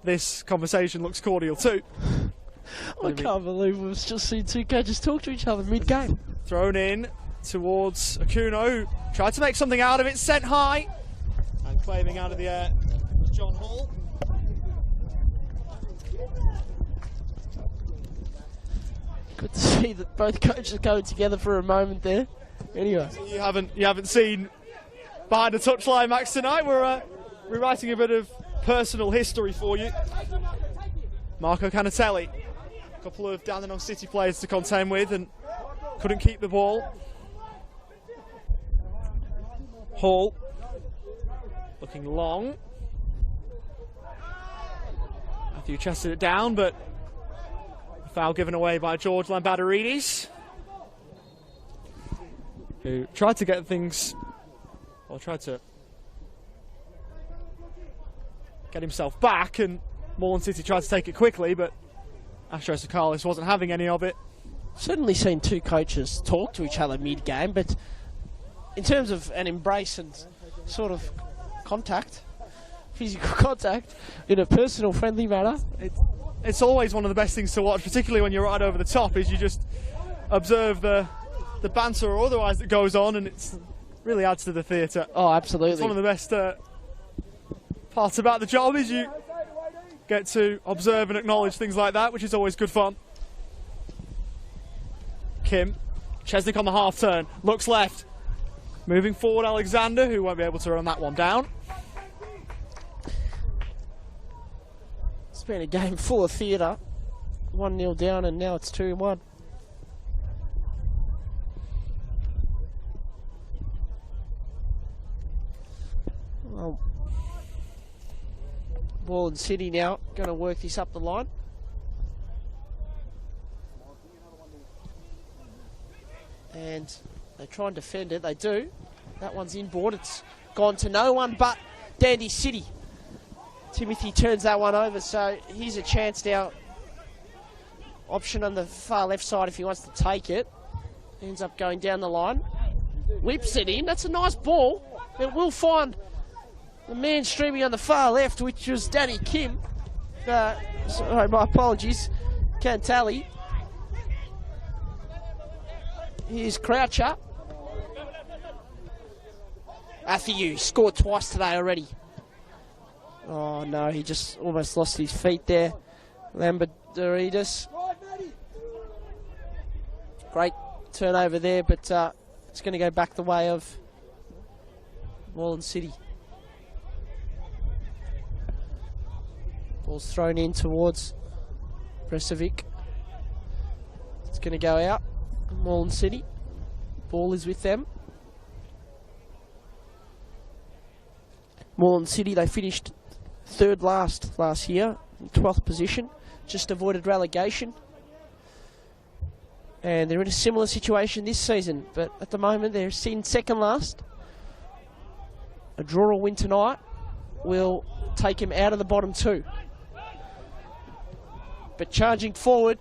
[SPEAKER 4] this conversation looks cordial too.
[SPEAKER 2] I can't believe we've just seen two coaches talk to each other mid-game.
[SPEAKER 4] Thrown in towards Akuno, who tried to make something out of it, sent high, and claiming out of the air was John Hall.
[SPEAKER 2] Good to see that both coaches going together for a moment there. Anyway,
[SPEAKER 4] You haven't seen behind the touchline, Max, tonight. We're rewriting a bit of personal history for you. Marco Canatelli, a couple of Dandenong City players to contend with, and couldn't keep the ball. Hall looking long. Matthew chested it down, but a foul given away by George Lambadaridis, who tried to get things, or tried to get himself back, and Moreland City tried to take it quickly, but Astros Carlis wasn't having any of it.
[SPEAKER 2] certainly seen two coaches talk to each other mid-game, but in terms of an embrace and sort of contact, physical contact, in a personal, friendly manner,
[SPEAKER 4] it's always one of the best things to watch, particularly when you're right over the top, is you just observe the banter or otherwise that goes on, and it really adds to the theatre.
[SPEAKER 2] Oh, absolutely.
[SPEAKER 4] It's one of the best parts about the job, is you get to observe and acknowledge things like that, which is always good fun. Kim, Chesnick on the half turn, looks left. Moving forward, Alexander, who won't be able to run that one down.
[SPEAKER 2] It's been a game full of theatre. 1-0 down, and now it's 2-1. Well, Moreland City now going to work this up the line. And they try and defend it. They do. That one's inboard. It's gone to no one but Dandy City. Timothy turns that one over, so here's a chance now. Option on the far left side if he wants to take it. Ends up going down the line. Whips it in. That's a nice ball. It will find the man streaming on the far left, which was Danny Kim. Sorry, my apologies. Can't tally. Here's Croucher. Athiu scored twice today already. Oh no, he just almost lost his feet there. Lambertidis. Great turnover there, but it's going to go back the way of Moreland City. Ball's thrown in towards Bresovic. It's going to go out. Moreland City. Ball is with them. Moreland City, they finished third last year, 12th position, just avoided relegation. And they're in a similar situation this season, but at the moment they're sitting second last. A draw or win tonight will take him out of the bottom two. But charging forward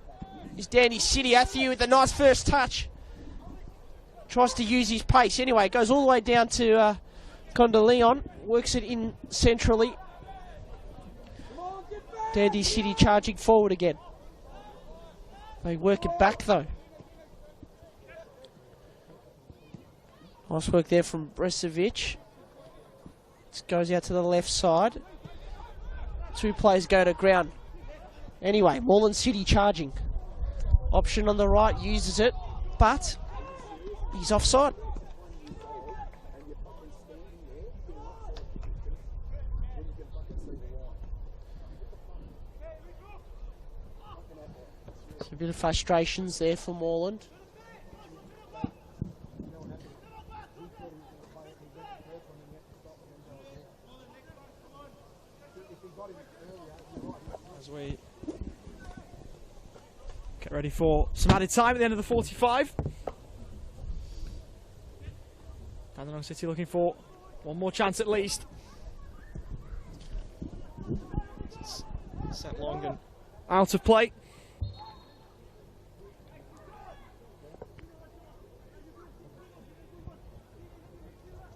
[SPEAKER 2] is Dandy City. Athiu with a nice first touch. Tries to use his pace. Anyway, it goes all the way down to Condeleon. Works it in centrally. Dandy City charging forward again. They work it back though. Nice work there from Bresovic. This goes out to the left side. Two players go to ground. Anyway, Moreland City charging. Option on the right, uses it, but he's offside. A bit of frustrations there for Moreland.
[SPEAKER 4] As we get ready for some added time at the end of the 45. Dandenong City looking for one more chance at least. Set long and out of play.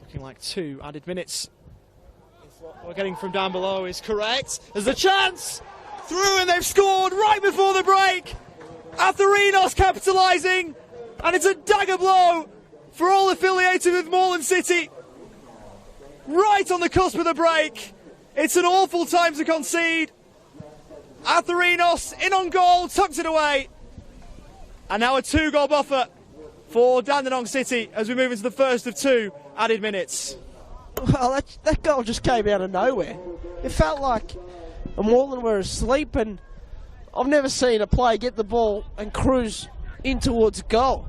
[SPEAKER 4] Looking like 2 added minutes. If what we're getting from down below is correct, there's a chance! Through, and they've scored right before the break! Atherinos capitalising, and it's a dagger blow for all affiliated with Moreland City. Right on the cusp of the break. It's an awful time to concede. Atherinos in on goal, tucks it away. And now a 2-goal buffer for Dandenong City as we move into the first of 2 added minutes.
[SPEAKER 2] Well, that goal just came out of nowhere. It felt like Moreland were asleep, and I've never seen a player get the ball and cruise in towards goal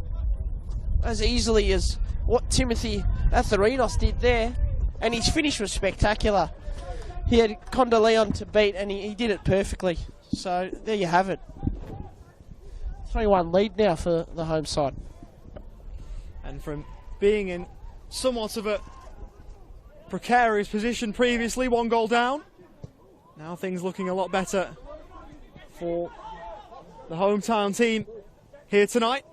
[SPEAKER 2] as easily as what Timothy Atherinos did there. And his finish was spectacular. He had Condeleon to beat, and he did it perfectly. So there you have it. 3-1 lead now for the home side.
[SPEAKER 4] And from being in somewhat of a precarious position previously, 1 goal down, now things looking a lot better for the hometown team here tonight.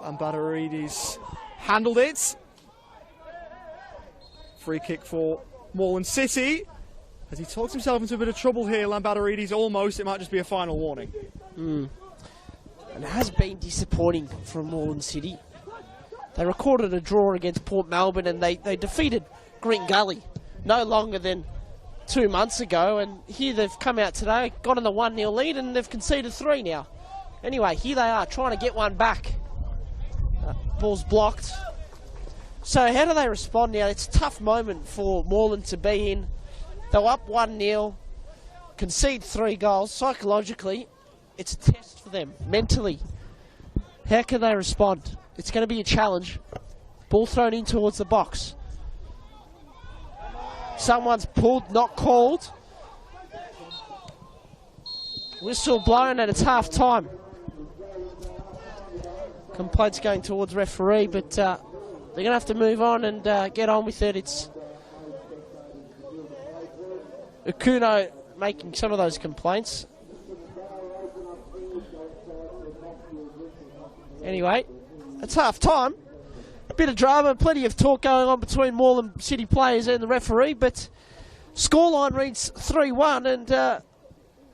[SPEAKER 4] Lambadaridis handled it. Free kick for Moreland City. As he talks himself into a bit of trouble here, Lambadaridis almost. It might just be a final warning.
[SPEAKER 2] And it has been disappointing from Moreland City. They recorded a draw against Port Melbourne and they defeated Green Gully no longer than 2 months ago. And here they've come out today, got in the 1-0 lead, and they've conceded 3 now. Anyway, here they are trying to get one back. Ball's blocked. So how do they respond now? It's a tough moment for Moreland to be in. They're up 1-0, concede 3 goals. Psychologically, it's a test for them, mentally. How can they respond? It's going to be a challenge. Ball thrown in towards the box. Someone's pulled, not called. Whistle blown and it's half time. Complaints going towards referee, but they're going to have to move on and get on with it. It's Okuno making some of those complaints. Anyway, it's half time. A bit of drama, plenty of talk going on between Moreland City players and the referee, but scoreline reads 3-1, and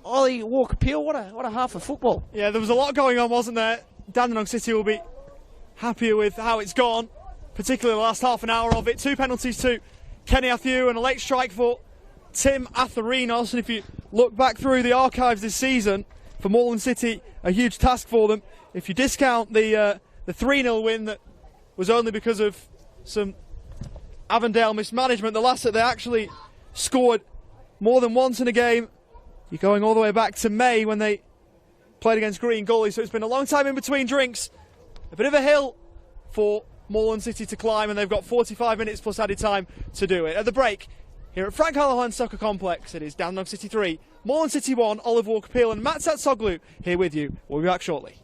[SPEAKER 2] Ollie Walker-Peel, what a half of football.
[SPEAKER 4] Yeah, there was a lot going on, wasn't there? Dandenong City will be happier with how it's gone, particularly the last half an hour of it. 2 penalties to Kenny Athiu and a late strike for Tim Atharinos. And if you look back through the archives this season, for Moreland City, a huge task for them. If you discount the 3-0 win that was only because of some Avondale mismanagement, the last that they actually scored more than once in a game, you're going all the way back to May when they played against Green Gully. So it's been a long time in between drinks. A bit of a hill for Moreland City to climb, and they've got 45 minutes plus added time to do it. At the break, here at Frank Hallahan Soccer Complex, it is Dandenong City 3, Moreland City 1, Oliver Walker-Peel and Matt Satsoglu here with you. We'll be back shortly.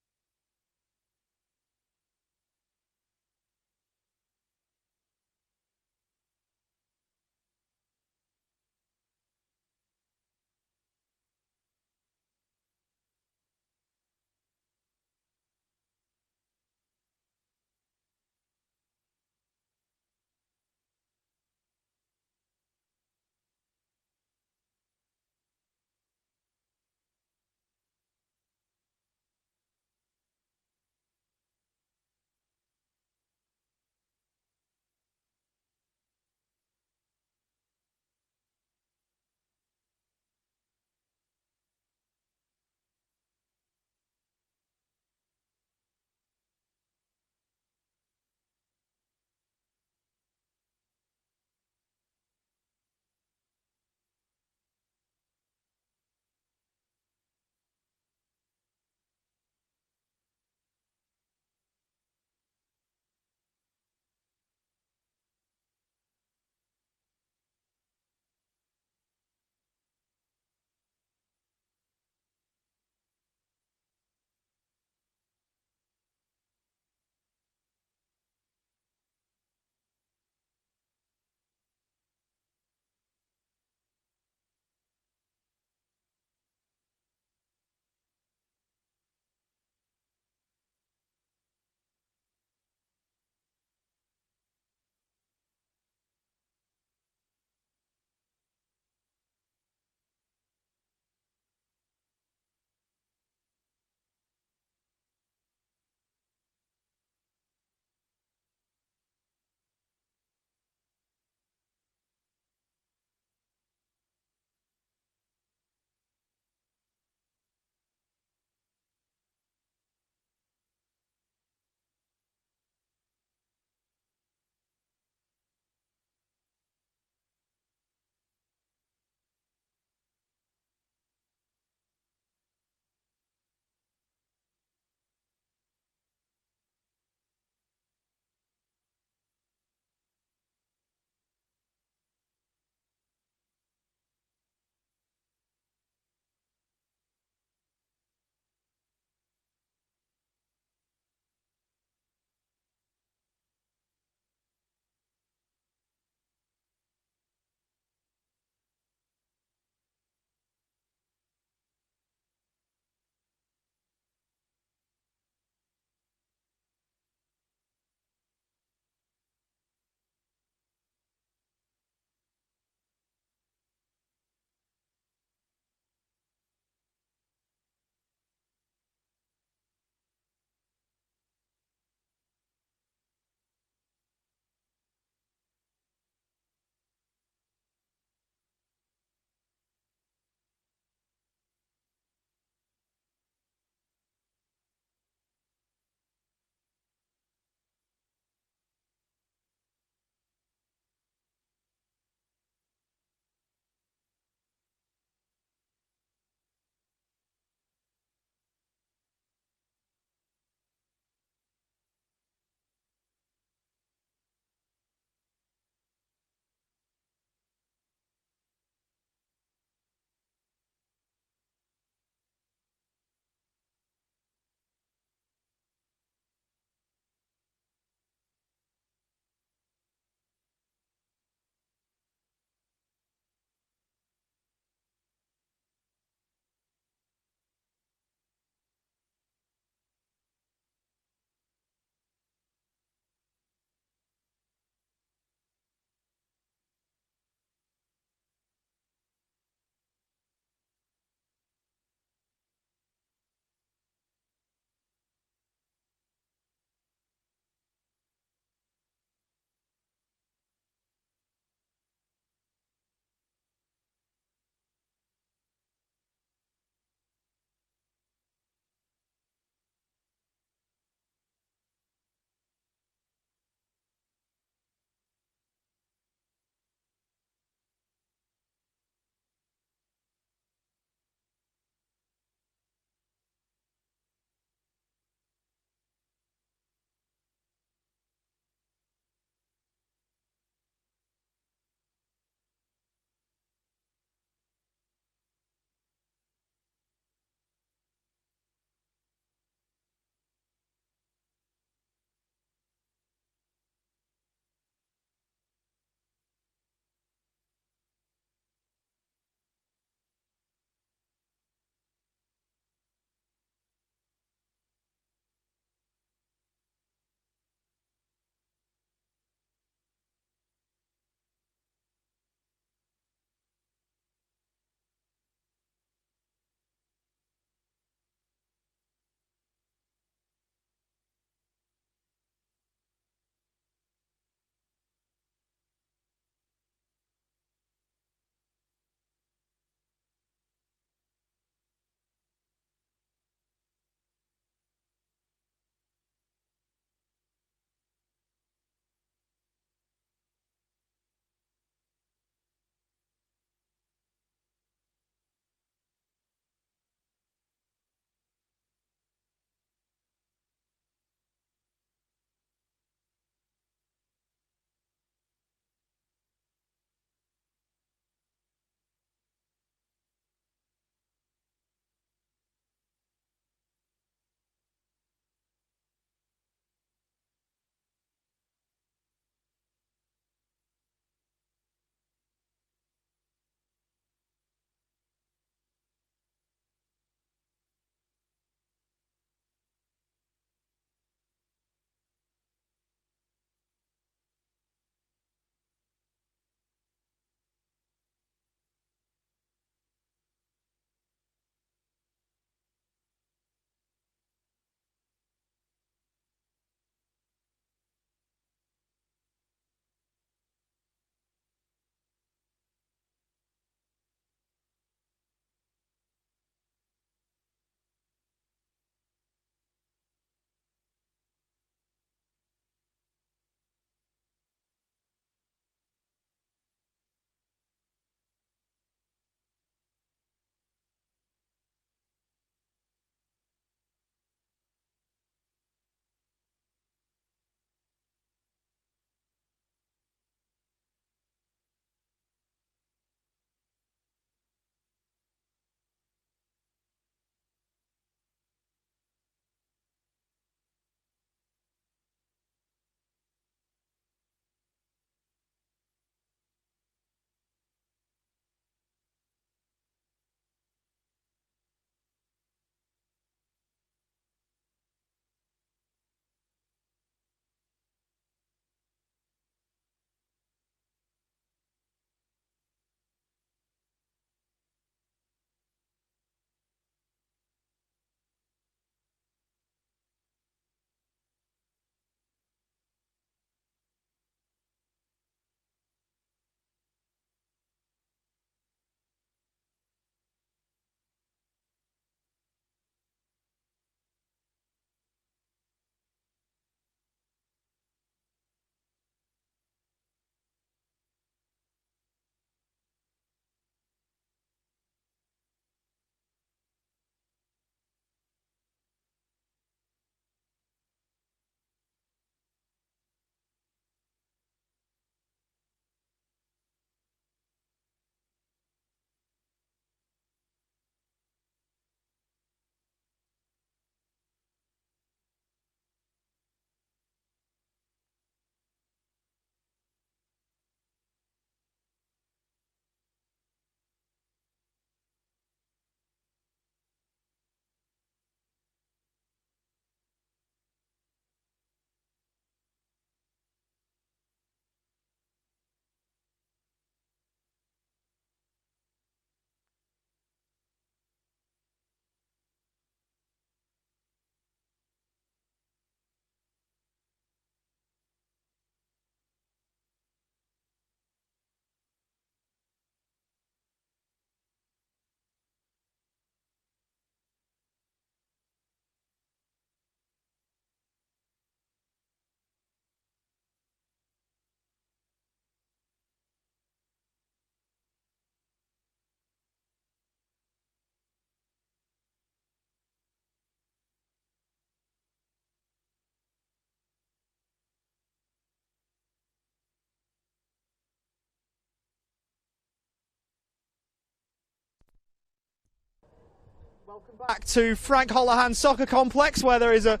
[SPEAKER 4] Back to Frank Holohan Soccer Complex, where there is a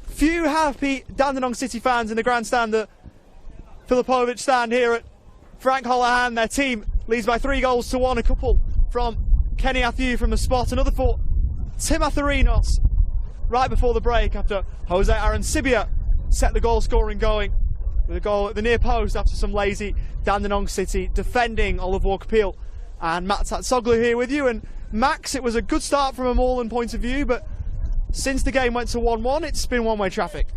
[SPEAKER 4] few happy Dandenong City fans in the grandstand at Filipovic stand here at Frank Holohan. Their team leads by 3-1. A couple from Kenny Athieu from the spot, another for Tim Atherinos right before the break after Jose Arancibia set the goal scoring going with a goal at the near post after some lazy Dandenong City defending. Olive Walker-Peel and Matt Tatsoglu here with you. And Max, it was a good start from a Moreland point of view, but since the game went to 1-1, it's been one-way traffic.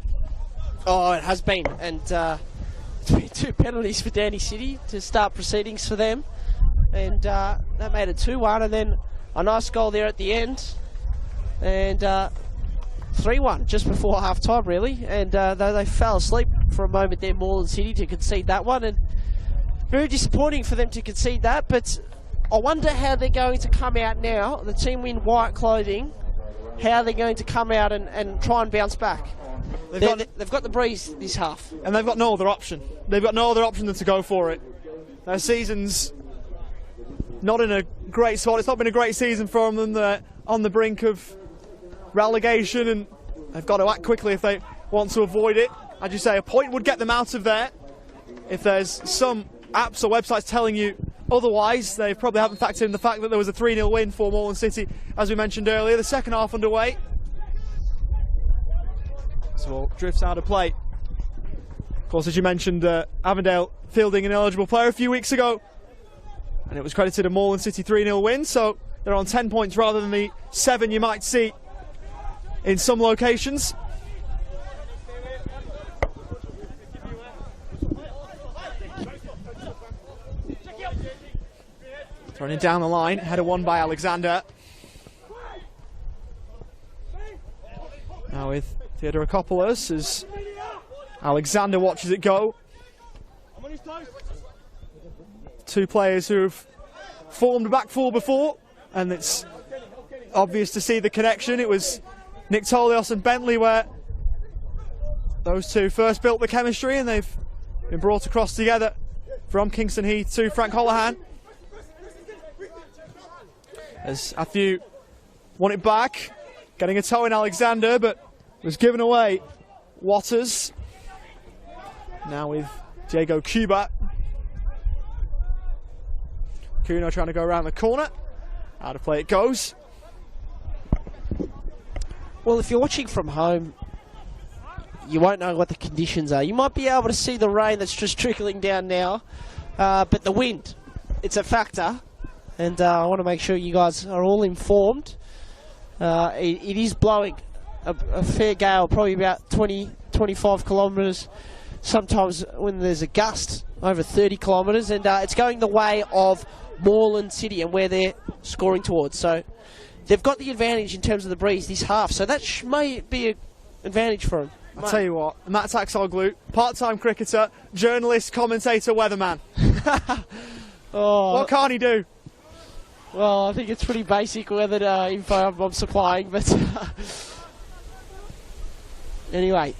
[SPEAKER 2] Oh, it has been, and it's been 2 penalties for Dandenong City to start proceedings for them, and that made it 2-1, and then a nice goal there at the end, and 3-1 just before half-time, really, and they fell asleep for a moment there, Moreland City, to concede that one, and very disappointing for them to concede that, but I wonder how they're going to come out now, the team in white clothing, how they're going to come out and try and bounce back. They've got the breeze this half.
[SPEAKER 4] And they've got no other option. They've got no other option than to go for it. Their season's not in a great spot. It's not been a great season for them. They're on the brink of relegation, and they've got to act quickly if they want to avoid it. As you say, a point would get them out of there. If there's some apps or websites telling you otherwise, they probably haven't factored in the fact that there was a 3-0 win for Moreland City, as we mentioned earlier. The second half underway. So drifts out of play. Of course, as you mentioned, Avondale fielding an eligible player a few weeks ago, and it was credited a Moreland City 3-0 win, so they're on 10 points rather than the 7 you might see in some locations. Running down the line, header won by Alexander. Now with Theodorakopoulos as Alexander watches it go. 2 players who have formed a back four before, and it's obvious to see the connection. It was Nick Tolios and Bentley where those two first built the chemistry, and they've been brought across together from Kingston Heath to Frank Holohan. As Athieu won it back, getting a toe in Alexander, but was given away. Waters now with Diego Cuba. Kuno trying to go around the corner. Out of play it goes.
[SPEAKER 2] Well, if you're watching from home, you won't know what the conditions are. You might be able to see the rain that's just trickling down now, but the wind, it's a factor. And I want to make sure you guys are all informed. It is blowing a fair gale, probably about 20, 25 kilometres. Sometimes when there's a gust, over 30 kilometres. And it's going the way of Moreland City and where they're scoring towards. So they've got the advantage in terms of the breeze this half. So that may be an advantage for them.
[SPEAKER 4] I'll tell you what, Matt Taxoglu, part-time cricketer, journalist, commentator, weatherman. What can't he do?
[SPEAKER 2] Well, I think it's pretty basic weather info I'm supplying, but anyway,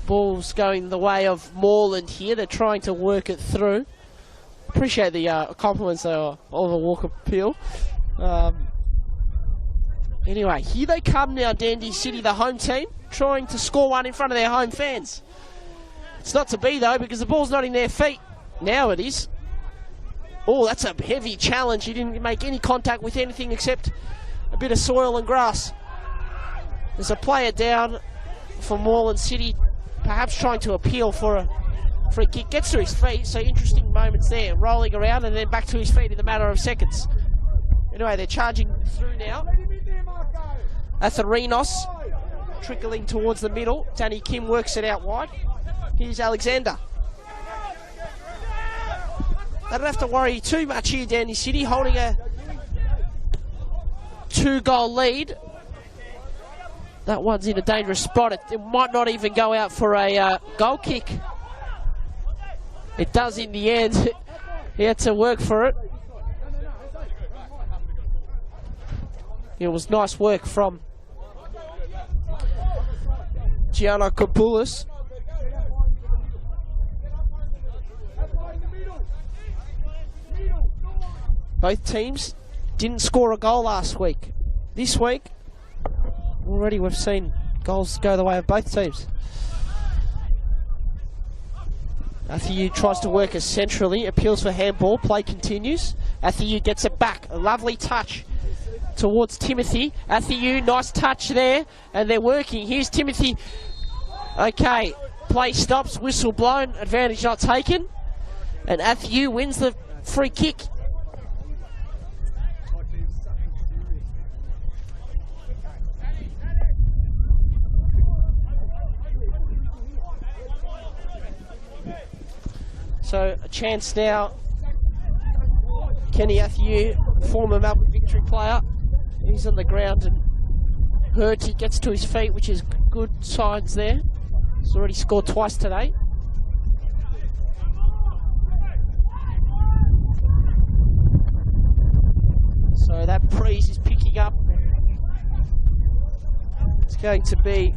[SPEAKER 2] ball's going the way of Moreland here. They're trying to work it through. Appreciate the compliments, Oliver Walker-Peel. Anyway, here they come now, Dandenong City, the home team, trying to score one in front of their home fans. It's not to be, though, because the ball's not in their feet. Now it is. Oh, that's a heavy challenge. He didn't make any contact with anything except a bit of soil and grass. There's a player down for Moreland City, perhaps trying to appeal for a free kick. Gets to his feet, so interesting moments there. Rolling around and then back to his feet in a matter of seconds. Anyway, they're charging through now. Atherinos trickling towards the middle. Danny Kim works it out wide. Here's Alexander. They don't have to worry too much here, Dandenong City, holding a 2-goal lead. That one's in a dangerous spot. It might not even go out for a goal kick. It does in the end. He had to work for it. It was nice work from Giannakopoulos. Both teams didn't score a goal last week. This week, already we've seen goals go the way of both teams. Athiu tries to work us centrally, appeals for handball, play continues. Athiu gets it back, a lovely touch towards Timothy. Athiu, nice touch there, and they're working. Here's Timothy. Okay, play stops, whistle blown, advantage not taken. And Athiu wins the free kick. So a chance now. Kenny Athiu, former Melbourne Victory player. He's on the ground and hurt. He gets to his feet, which is good signs there. He's already scored twice today. So that breeze is picking up. It's going to be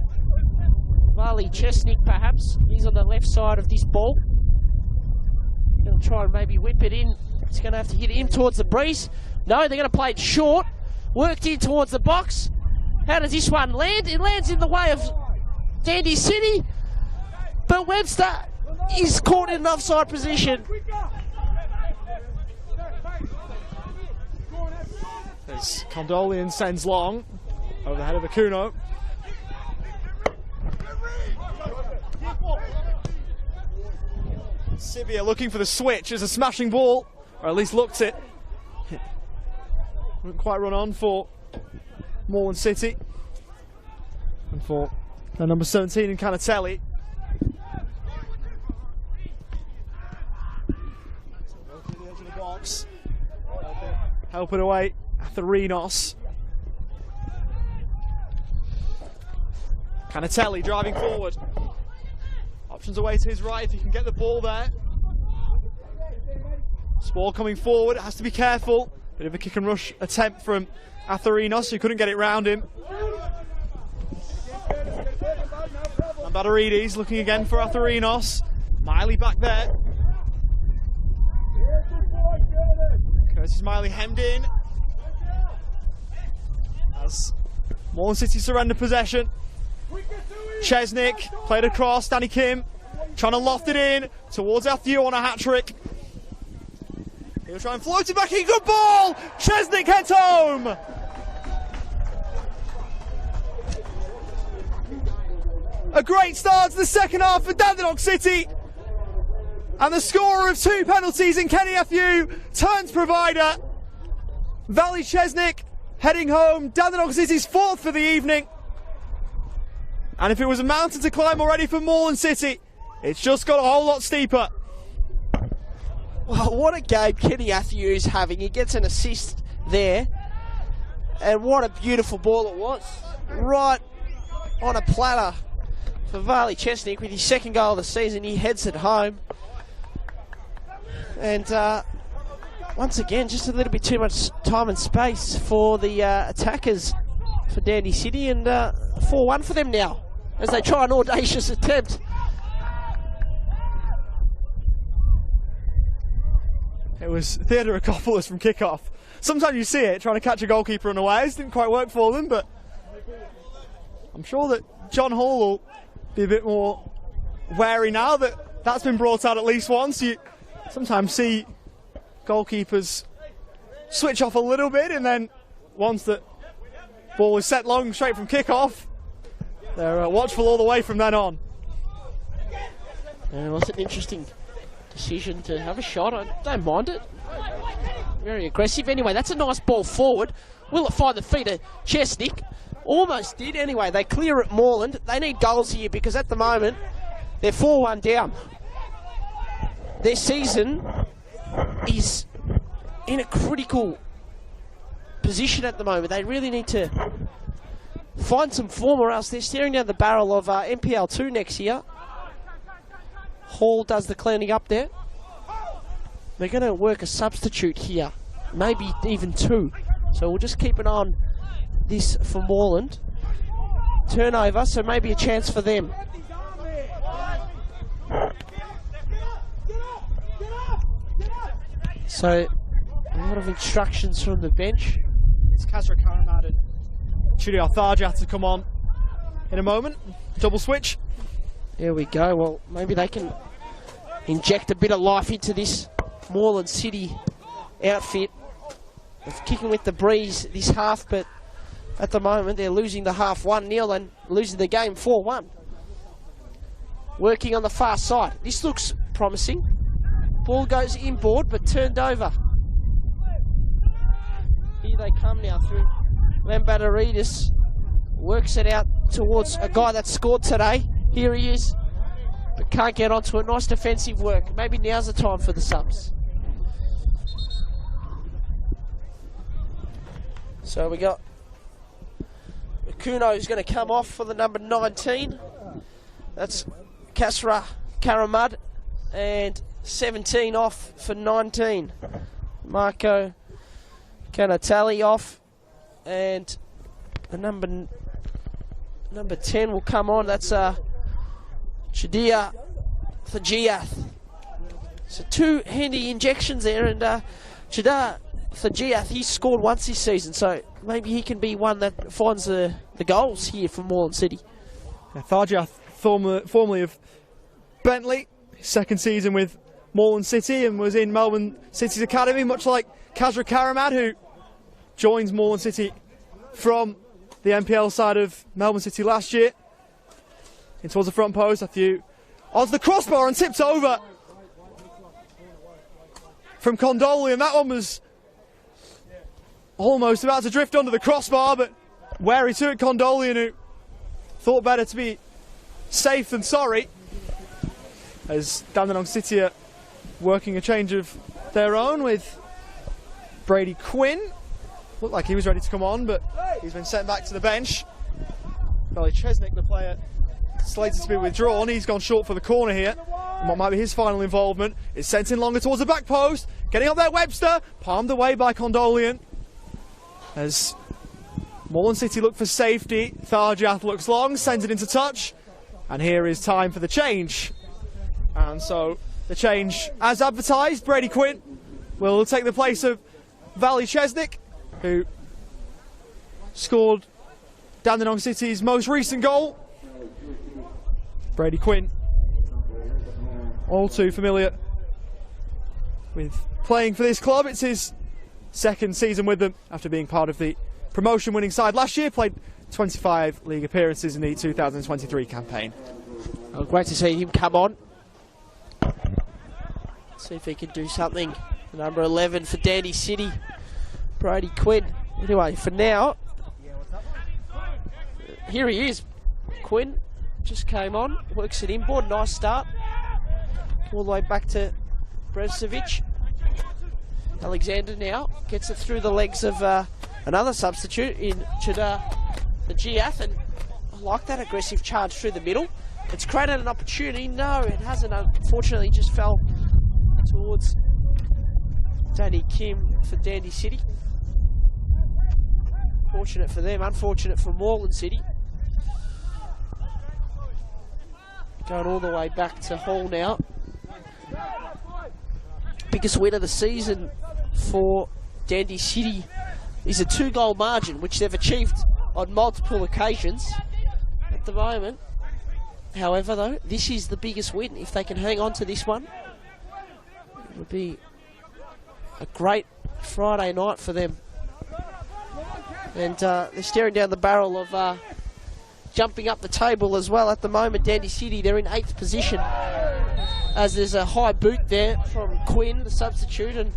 [SPEAKER 2] Vali Chesnik perhaps. He's on the left side of this ball. Going to try and maybe whip it in. He's going to have to hit it in towards the breeze. No, they're going to play it short. Worked in towards the box. How does this one land? It lands in the way of Dandenong City. But Webster is caught in an offside position.
[SPEAKER 4] As Condolian sends long over the head of Akuno. Sibia looking for the switch as a smashing ball, or at least looked it. Wouldn't quite run on for Moreland City. And for the number 17 in Canatelli. To the edge of the box. Help it away. Atherinos. Canatelli driving forward. Options away to his right if he can get the ball there. Spore coming forward, has to be careful. Bit of a kick and rush attempt from Atherinos, who couldn't get it round him. And Badarides looking again for Atherinos. Miley back there. Curtis Miley hemmed in. As Moreland City surrender possession. Chesnik played across, Danny Kim trying to loft it in towards Athiu on a hat-trick. He'll try and float it back in, good ball! Chesnik heads home! A great start to the second half for Dandenong City. And the scorer of 2 penalties in Kenny Athiu turns provider. Vali Chesnik heading home, Dandenong City's 4th for the evening. And if it was a mountain to climb already for Moreland City, it's just got a whole lot steeper.
[SPEAKER 2] Well, what a game Kenny Athiu is having. He gets an assist there. And what a beautiful ball it was. Right on a platter for Vali Chesnik with his 2nd goal of the season. He heads it home. And once again, just a little bit too much time and space for the attackers for Dandenong City. And 4-1 for them now, as they try an audacious attempt.
[SPEAKER 4] It was Theodorakopoulos from kickoff. Sometimes you see it, trying to catch a goalkeeper unawares. Didn't quite work for them, but I'm sure that John Hall will be a bit more wary now that that's been brought out at least once. You sometimes see goalkeepers switch off a little bit, and then once that ball is set long straight from kickoff, they're watchful all the way from then on.
[SPEAKER 2] And it was an interesting decision to have a shot. I don't mind it. Very aggressive. Anyway, that's a nice ball forward. Will it find the feet of Chesnik? Almost did. Anyway, they clear at Moreland. They need goals here because at the moment they're 4-1 down. Their season is in a critical position at the moment. They really need to find some form, or else they're staring down the barrel of NPL2 next year. Hall does the cleaning up there. They're going to work a substitute here, maybe even 2. So we'll just keep an eye on this for Moreland. Turnover, so maybe a chance for them. So a lot of instructions from the bench.
[SPEAKER 4] It's Kasra Karamad and Shudiyar Tharjat to come on in a moment. Double switch.
[SPEAKER 2] There we go. Well, maybe they can inject a bit of life into this Moreland City outfit. They're kicking with the breeze this half, but at the moment they're losing the half 1-0 and losing the game 4-1. Working on the far side. This looks promising. Ball goes inboard but turned over. Here they come now through Lambadaridis. Works it out towards a guy that scored today. Here he is, but can't get onto it. Nice defensive work. Maybe now's the time for the subs. So we got Kuno who's going to come off for the number 19. That's Kasra Karamad. And 17 off for 19. Marco Canatali off. And the number 10 will come on. That's Shadia Thajiath. So 2 handy injections there, and Shadia Thajiath, he's scored once this season, so maybe he can be one that finds the goals here from Moreland City.
[SPEAKER 4] Yeah, Thajiath, formerly of Bentley, his second season with Moreland City, and was in Melbourne City's academy, much like Kasra Karamad, who joins Moreland City from the NPL side of Melbourne City last year. In towards the front post, a few onto the crossbar and tipped over from Condoli, and that one was almost about to drift under the crossbar, but wary to it, Condoli, who thought better to be safe than sorry, as Dandenong City are working a change of their own with Brady Quinn. Looked like he was ready to come on, but he's been sent back to the bench. Vali Chesnick, the player slated to be withdrawn, he's gone short for the corner here. And what might be his final involvement is sent in longer towards the back post. Getting up there, Webster, palmed away by Condolian. As Moreland City look for safety, Tharjath looks long, sends it into touch. And here is time for the change. And so the change, as advertised, Brady Quinn will take the place of Vali Chesnick, who scored Dandenong City's most recent goal. Brady Quinn, all too familiar with playing for this club. It's his second season with them after being part of the promotion winning side last year. Played 25 league appearances in the 2023 campaign.
[SPEAKER 2] Oh, great to see him come on. See if he can do something. Number 11 for Dandy City, Brady Quinn. Anyway, for now, here he is. Quinn just came on, works it inboard, nice start. All the way back to Brezovic. Alexander now gets it through the legs of another substitute in Chida Giath, and I like that aggressive charge through the middle. It's created an opportunity. No, it hasn't. Unfortunately, just fell towards Danny Kim for Dandy City. Fortunate for them, unfortunate for Moreland City. Going all the way back to Hall now. Biggest win of the season for Dandy City is a 2-goal margin, which they've achieved on multiple occasions at the moment. However, though, this is the biggest win. If they can hang on to this one, it would be a great Friday night for them. And they're staring down the barrel of jumping up the table as well at the moment. Dandy City, they're in 8th position, as there's a high boot there from Quinn, the substitute, and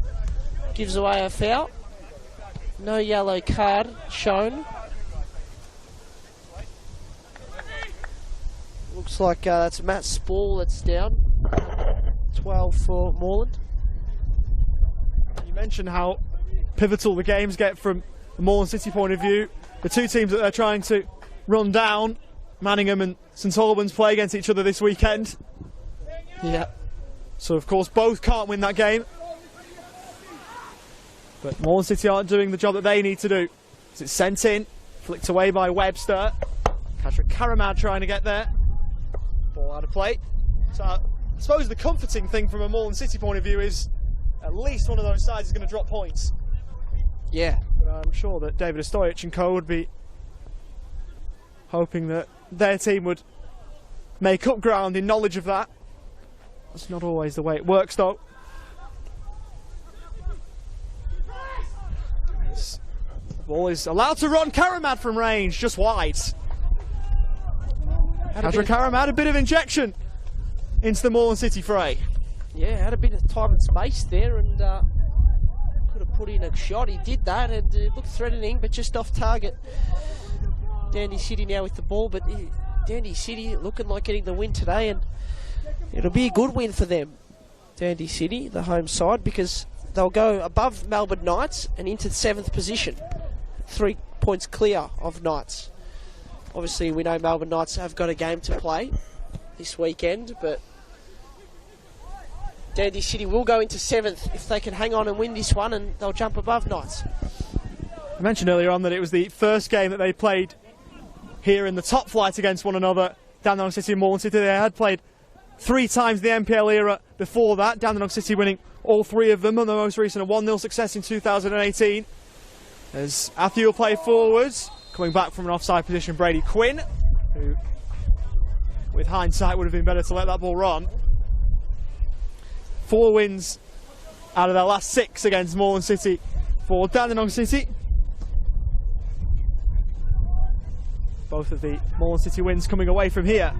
[SPEAKER 2] gives away a foul. No yellow card shown. Looks like that's Matt Spall that's down. 12 for Moreland.
[SPEAKER 4] You mentioned how pivotal the games get from the Moreland City point of view. The two teams that they're trying to run down, Manningham and St Albans, play against each other this weekend.
[SPEAKER 2] Yeah.
[SPEAKER 4] So of course both can't win that game. But Moreland City aren't doing the job that they need to do. As it's sent in, flicked away by Webster. Patrick Karamad trying to get there. Ball out of play. So I suppose the comforting thing from a Moreland City point of view is at least one of those sides is going to drop points.
[SPEAKER 2] Yeah.
[SPEAKER 4] But I'm sure that David Ostojic and co would be hoping that their team would make up ground in knowledge of that. That's not always the way it works, though. The ball is allowed to run. Karamad from range, just wide. Kadra Karamad, a bit of injection into the Moreland City fray.
[SPEAKER 2] Yeah, had a bit of time and space there, and could have put in a shot. He did that, and it looked threatening, but just off target. Dandy City now with the ball, but Dandy City looking like getting the win today, and it'll be a good win for them. Dandy City, the home side, because they'll go above Melbourne Knights and into 7th position. 3 points clear of Knights. Obviously, we know Melbourne Knights have got a game to play this weekend, but Dandy City will go into 7th if they can hang on and win this one, and they'll jump above Knights.
[SPEAKER 4] I mentioned earlier on that it was the first game that they played here in the top flight against one another. Dandenong City and Moreland City, they had played 3 times the NPL era before that. Dandenong City winning all 3 of them, and the most recent a 1-0 success in 2018. As Athy will play forwards, coming back from an offside position, Brady Quinn, who, with hindsight, would have been better to let that ball run. 4 wins out of their last 6 against Moreland City for Dandenong City. Both of the Moreland City wins coming away from here.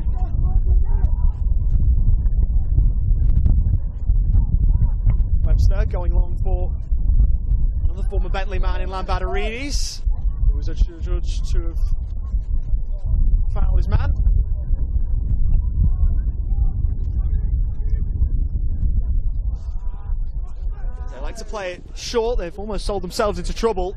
[SPEAKER 4] Webster going long for another former Bentley man in Lambadarides, who was a judge to have fouled his man. They like to play it short. They've almost sold themselves into trouble.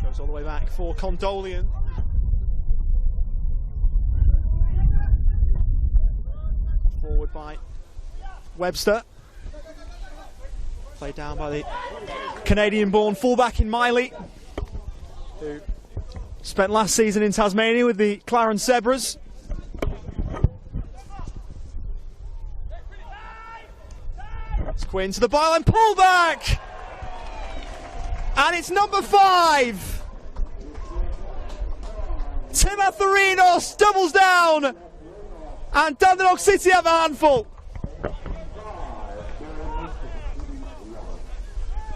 [SPEAKER 4] Goes all the way back for Condolian. Forward by Webster. Played down by the Canadian-born fullback in Miley, who spent last season in Tasmania with the Clarence Zebras. It's Quinn to the byline, pull back! And it's number 5! Tim Atherinos doubles down! And Dandenong City have a handful.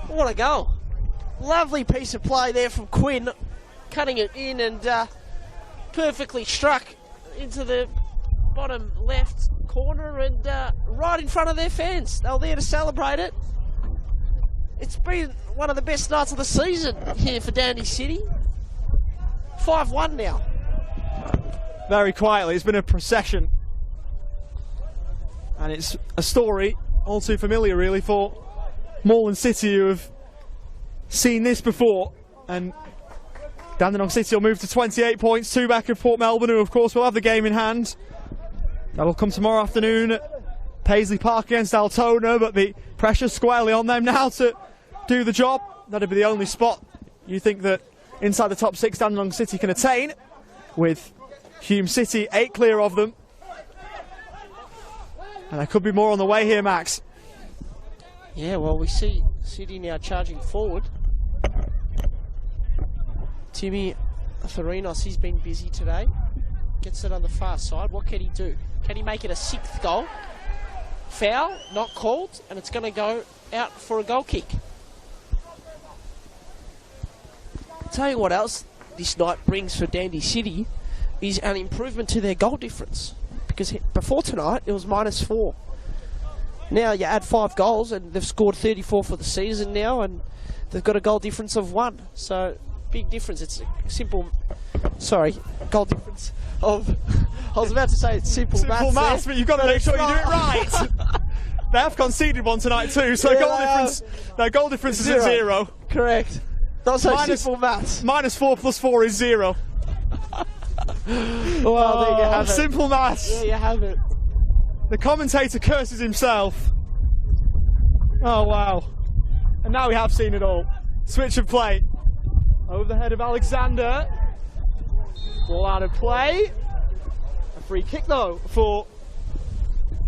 [SPEAKER 2] What a goal. Lovely piece of play there from Quinn, cutting it in and perfectly struck into the bottom left corner and right in front of their fans. They were there to celebrate it. It's been one of the best nights of the season here for Dandy City. 5-1 now.
[SPEAKER 4] Very quietly, it's been a procession. And it's a story all too familiar, really, for Moreland City, who have seen this before. And Dandenong City will move to 28 points, 2 back of Port Melbourne, who, of course, will have the game in hand. That'll come tomorrow afternoon at Paisley Park against Altona, but the pressure's squarely on them now to do the job. That'll be the only spot you think that inside the top 6 Dandenong City can attain, with Hume City 8 clear of them. And there could be more on the way here, Max.
[SPEAKER 2] Yeah, well, we see City now charging forward. Timmy Atherinos, he's been busy today. Gets it on the far side. What can he do? Can he make it a 6th goal? Foul, not called, and it's going to go out for a goal kick. I'll tell you what else this night brings for Dandy City is an improvement to their goal difference. Because before tonight, it was -4. Now you add 5 goals, and they've scored 34 for the season now, and they've got a goal difference of 1. So, big difference. It's a simple... Sorry, goal difference of... I was about to say it's simple maths.
[SPEAKER 4] Simple maths, but you've got to make sure you do it right. They have conceded one tonight too, so
[SPEAKER 2] Yeah,
[SPEAKER 4] their goal difference is at 0.
[SPEAKER 2] Correct. Not so simple maths.
[SPEAKER 4] -4 + 4 is 0.
[SPEAKER 2] Well, there you have it.
[SPEAKER 4] Simple maths.
[SPEAKER 2] There you have it.
[SPEAKER 4] The commentator curses himself. Oh, wow. And now we have seen it all. Switch of play. Over the head of Alexander. Ball out of play. A free kick, though, for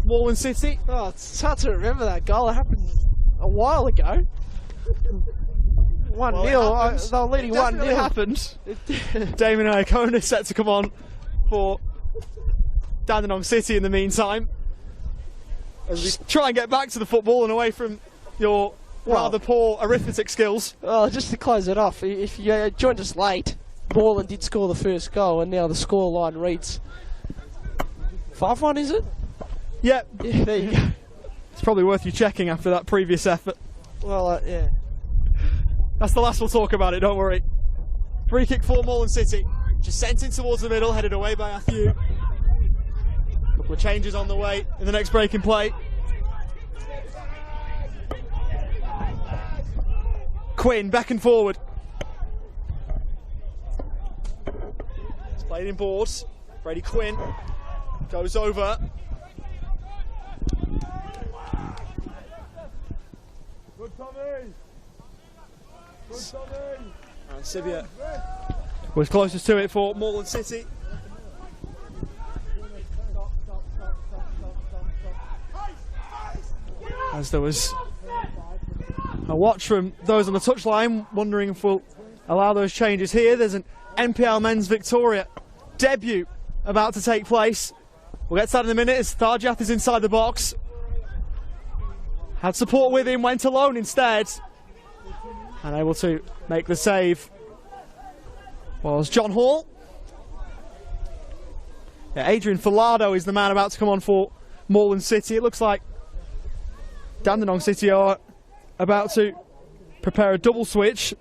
[SPEAKER 4] Moreland City.
[SPEAKER 2] Oh, it's hard to remember that goal. It happened a while ago. 1-0. They were leading 1-0.
[SPEAKER 4] It happened. Damien Iacona set to come on for Dandenong City in the meantime. As we try and get back to the football and away from your rather poor arithmetic skills.
[SPEAKER 2] Well, just to close it off, if you joined us late, Moreland did score the first goal, and now the scoreline reads 5-1, is it?
[SPEAKER 4] Yep.
[SPEAKER 2] Yeah, there you go.
[SPEAKER 4] It's probably worth you checking after that previous effort.
[SPEAKER 2] Well, yeah.
[SPEAKER 4] That's the last we'll talk about it, don't worry. Free kick for Moreland City. Just sent in towards the middle, headed away by Athieu. Couple of changes on the way in the next break in play. Quinn back and forward. It's played in boards. Brady Quinn goes over.
[SPEAKER 3] Good Tommy! Good Tommy!
[SPEAKER 4] And Sibia was closest to it for Moreland City. As there was a watch from those on the touchline, wondering if we'll allow those changes here. There's an NPL Men's Victoria debut about to take place. We'll get to that in a minute as Tharjath is inside the box. Had support with him, went alone instead. And able to make the save was John Hall. Yeah, Adrian Filado is the man about to come on for Moreland City. It looks like Dandenong City are about to prepare a double switch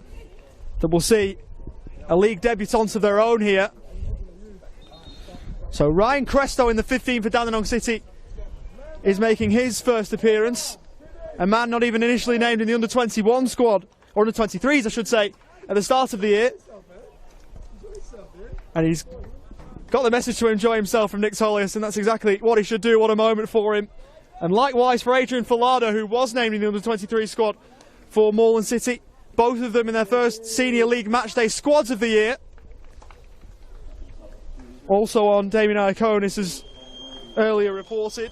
[SPEAKER 4] that will see a league debutant of their own here. So Ryan Cresto in the 15 for Dandenong City is making his first appearance. A man not even initially named in the under-21 squad, or under-23s I should say, at the start of the year. And he's got the message to enjoy himself from Nick Tolius, and that's exactly what he should do. What a moment for him. And likewise for Adrian Filado, who was named in the under-23 squad for Moreland City. Both of them in their first Senior League Matchday squads of the year. Also on Damien Iaconis, as earlier reported.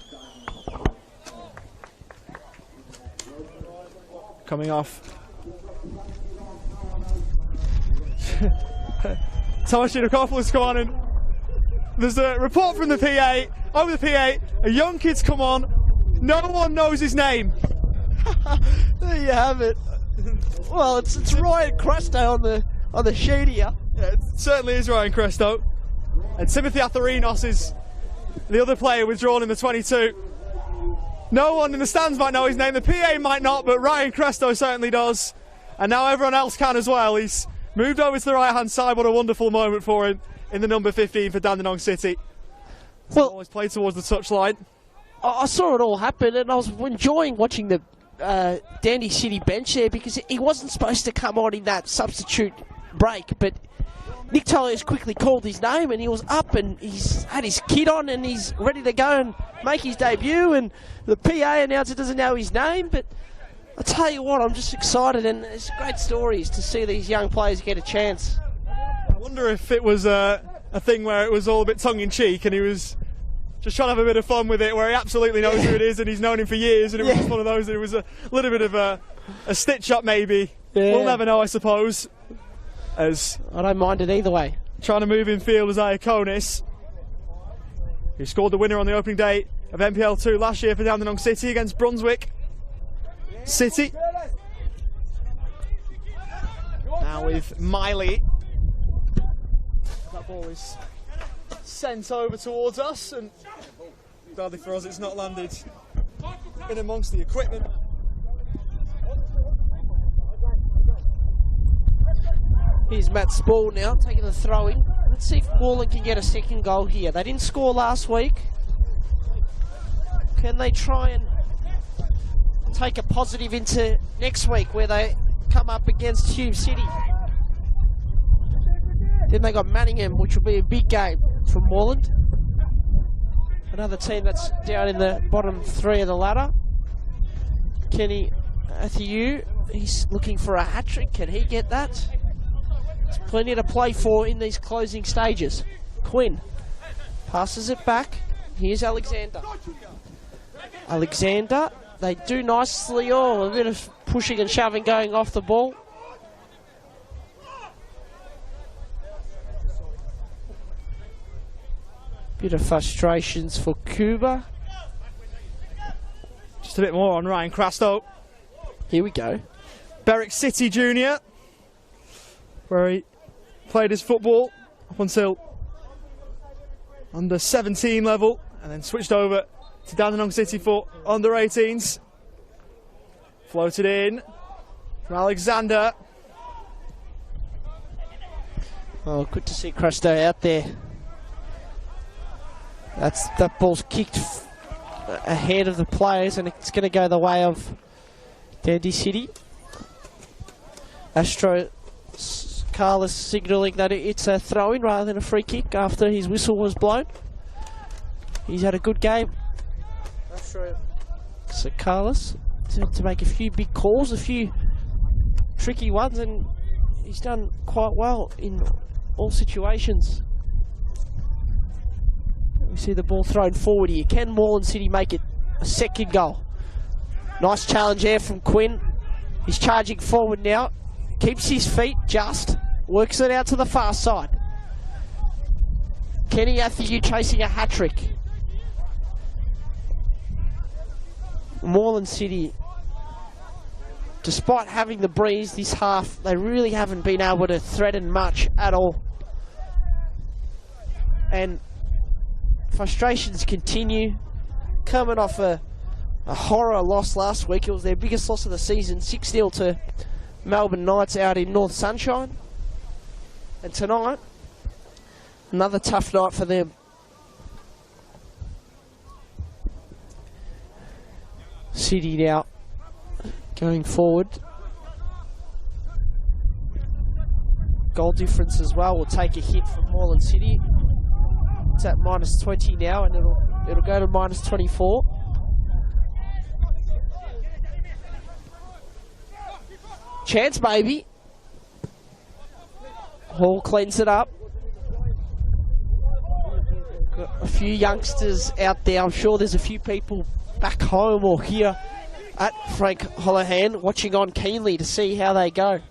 [SPEAKER 4] Coming off. Tomasz Yudakopoulos come on, and there's a report from the PA. Over the PA, a young kid's come on. No one knows his name.
[SPEAKER 2] There you have it. Well, it's Ryan Cresto on the sheet here.
[SPEAKER 4] Yeah, it certainly is Ryan Cresto. And Timothy Atharinos is the other player withdrawn in the 22. No one in the stands might know his name. The PA might not, but Ryan Cresto certainly does. And now everyone else can as well. He's moved over to the right-hand side. What a wonderful moment for him in the number 15 for Dandenong City. Well, always played towards the touchline.
[SPEAKER 2] I saw it all happen, and I was enjoying watching the Dandy City bench there, because he wasn't supposed to come on in that substitute break, but Nick Tolius quickly called his name, and he was up, and he's had his kit on, and he's ready to go and make his debut. And the PA announcer doesn't know his name, but I tell you what, I'm just excited, and it's great stories to see these young players get a chance.
[SPEAKER 4] I wonder if it was a thing where it was all a bit tongue-in-cheek, and he was just trying to have a bit of fun with it, where he absolutely knows who it is, and he's known him for years, and it was just one of those that it was a little bit of a stitch-up maybe. Yeah. We'll never know, I suppose. As
[SPEAKER 2] I don't mind it either way.
[SPEAKER 4] Trying to move in field as Iaconis, who scored the winner on the opening day of NPL 2 last year for Dandenong City against Brunswick City. Now with Miley. That ball is sent over towards us, and badly for us it's not landed in amongst the equipment.
[SPEAKER 2] Here's Matt Spall now taking the throw-in. Let's see if Moreland can get a second goal here. They didn't score last week. Can they try and take a positive into next week, where they come up against Hume City? Then they got Manningham, which will be a big game for Moreland. Another team that's down in the bottom three of the ladder. Kenny Athieu, he's looking for a hat-trick. Can he get that? There's plenty to play for in these closing stages. Quinn passes it back. Here's Alexander. Alexander they do nicely. Oh, a bit of pushing and shoving going off the ball. Bit of frustrations for Cuba.
[SPEAKER 4] Just a bit more on Ryan Crasto.
[SPEAKER 2] Here we go.
[SPEAKER 4] Berwick City Junior, where he played his football up until under 17 level, and then switched over to Dandenong City for under 18s. Floated in from Alexander.
[SPEAKER 2] Oh, good to see Crasto out there. That ball's kicked ahead of the players, and it's going to go the way of Dandy City. Astro Carlos signalling that it's a throw-in rather than a free kick after his whistle was blown. He's had a good game. So Carlos to make a few big calls, a few tricky ones, and he's done quite well in all situations. We see the ball thrown forward here. Can Moreland City make it a second goal? Nice challenge there from Quinn. He's charging forward now. Keeps his feet just. Works it out to the far side. Kenny Athieu chasing a hat-trick. Moreland City, despite having the breeze this half, they really haven't been able to threaten much at all. And frustrations continue. Coming off a horror loss last week. It was their biggest loss of the season, 6-0 to Melbourne Knights out in North Sunshine. And tonight, another tough night for them. City now going forward. Goal difference as well will take a hit from Moreland City. It's at -20 now, and it'll go to -24. Chance maybe. Hall cleans it up. Got a few youngsters out there. I'm sure there's a few people back home or here at Frank Holohan watching on keenly to see how they go.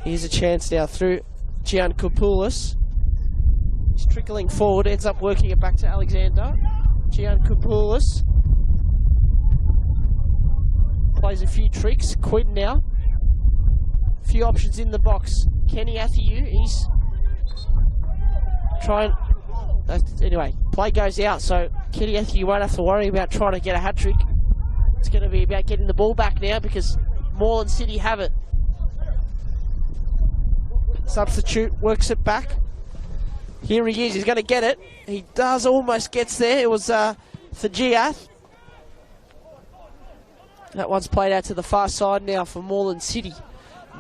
[SPEAKER 2] Here's a chance now through Gian Koupoulis. He's trickling forward, ends up working it back to Alexander. Gian Koupoulis plays a few tricks. Quinn now. A few options in the box. Kenny Athieu, he's trying. Anyway, play goes out, so Kenny Athieu won't have to worry about trying to get a hat-trick. It's going to be about getting the ball back now because Moreland City have it. Substitute, works it back. Here he is, he's going to get it. He does, almost gets there. It was Thajiath. That one's played out to the far side now for Moreland City.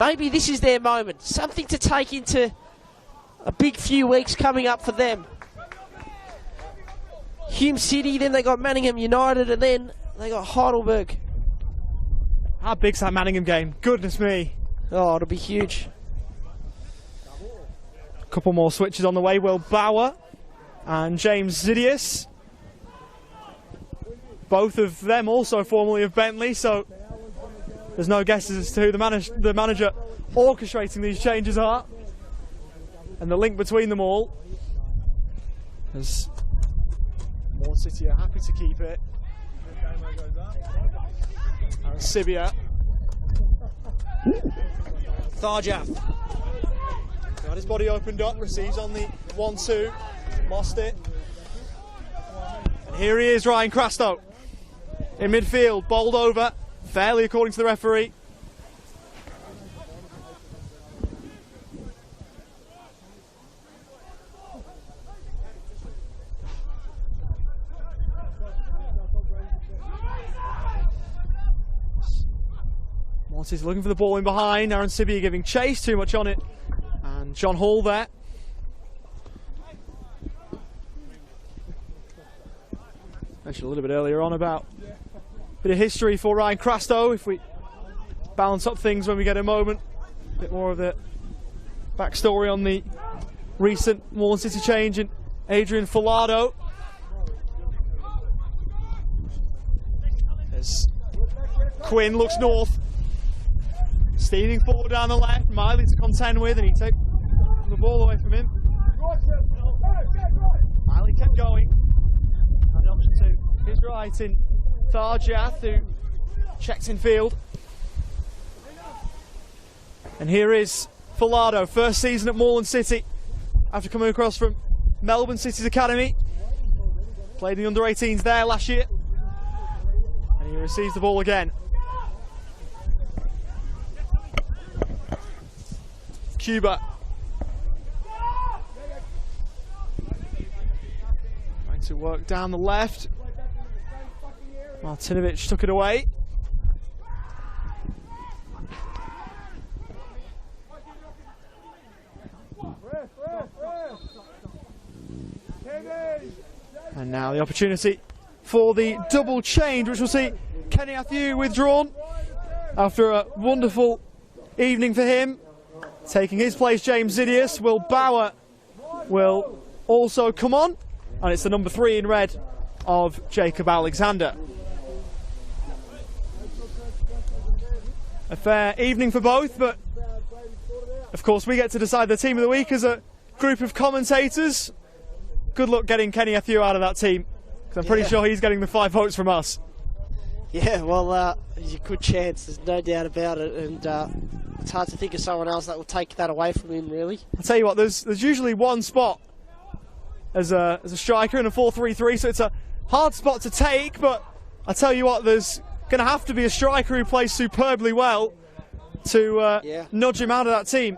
[SPEAKER 2] Maybe this is their moment. Something to take into a big few weeks coming up for them. Hume City, then they got Manningham United, and then they got Heidelberg.
[SPEAKER 4] How big's that Manningham game? Goodness me.
[SPEAKER 2] Oh, it'll be huge.
[SPEAKER 4] A couple more switches on the way. Will Bauer and James Zidius. Both of them also formerly of Bentley, so there's no guesses as to who the manager orchestrating these changes are. And the link between them all, as Moreland City are happy to keep it. And Sibia. Tharjath. Got his body opened up, receives on the 1-2, lost it. And here he is, Ryan Crasto. In midfield, bowled over, fairly according to the referee. Monty's looking for the ball in behind. Aaron Sibia giving chase, too much on it. And John Hall there. Mentioned a little bit earlier on about a bit of history for Ryan Crasto. If we balance up things when we get a moment, a bit more of the backstory on the recent Moreland City change in Adrian Falado. as Quinn looks north. Steaming forward down the left, Miley to contend with, and he takes the ball away from him. Miley kept going. And option to his right in Tarjath, who checked in field. And here is Falado, first season at Moreland City, after coming across from Melbourne City's academy. Played in the under-18s there last year. And he receives the ball again. Cuba. Trying to work down the left. Martinovic took it away. And now the opportunity for the double change, which will see Kenny Athieu withdrawn after a wonderful evening for him. Taking his place, James Zidius. Will Bauer will also come on, and it's the number 3 in red of Jacob Alexander. A fair evening for both, but of course we get to decide the team of the week as a group of commentators. Good luck getting Kenny Athieu out of that team, because I'm pretty sure he's getting the 5 votes from us.
[SPEAKER 2] Yeah, well, there's a good chance, there's no doubt about it, and it's hard to think of someone else that will take that away from him, really.
[SPEAKER 4] I'll tell you what, there's usually one spot as a striker in a 4-3-3, so it's a hard spot to take, but I'll tell you what, there's going to have to be a striker who plays superbly well to nudge him out of that team.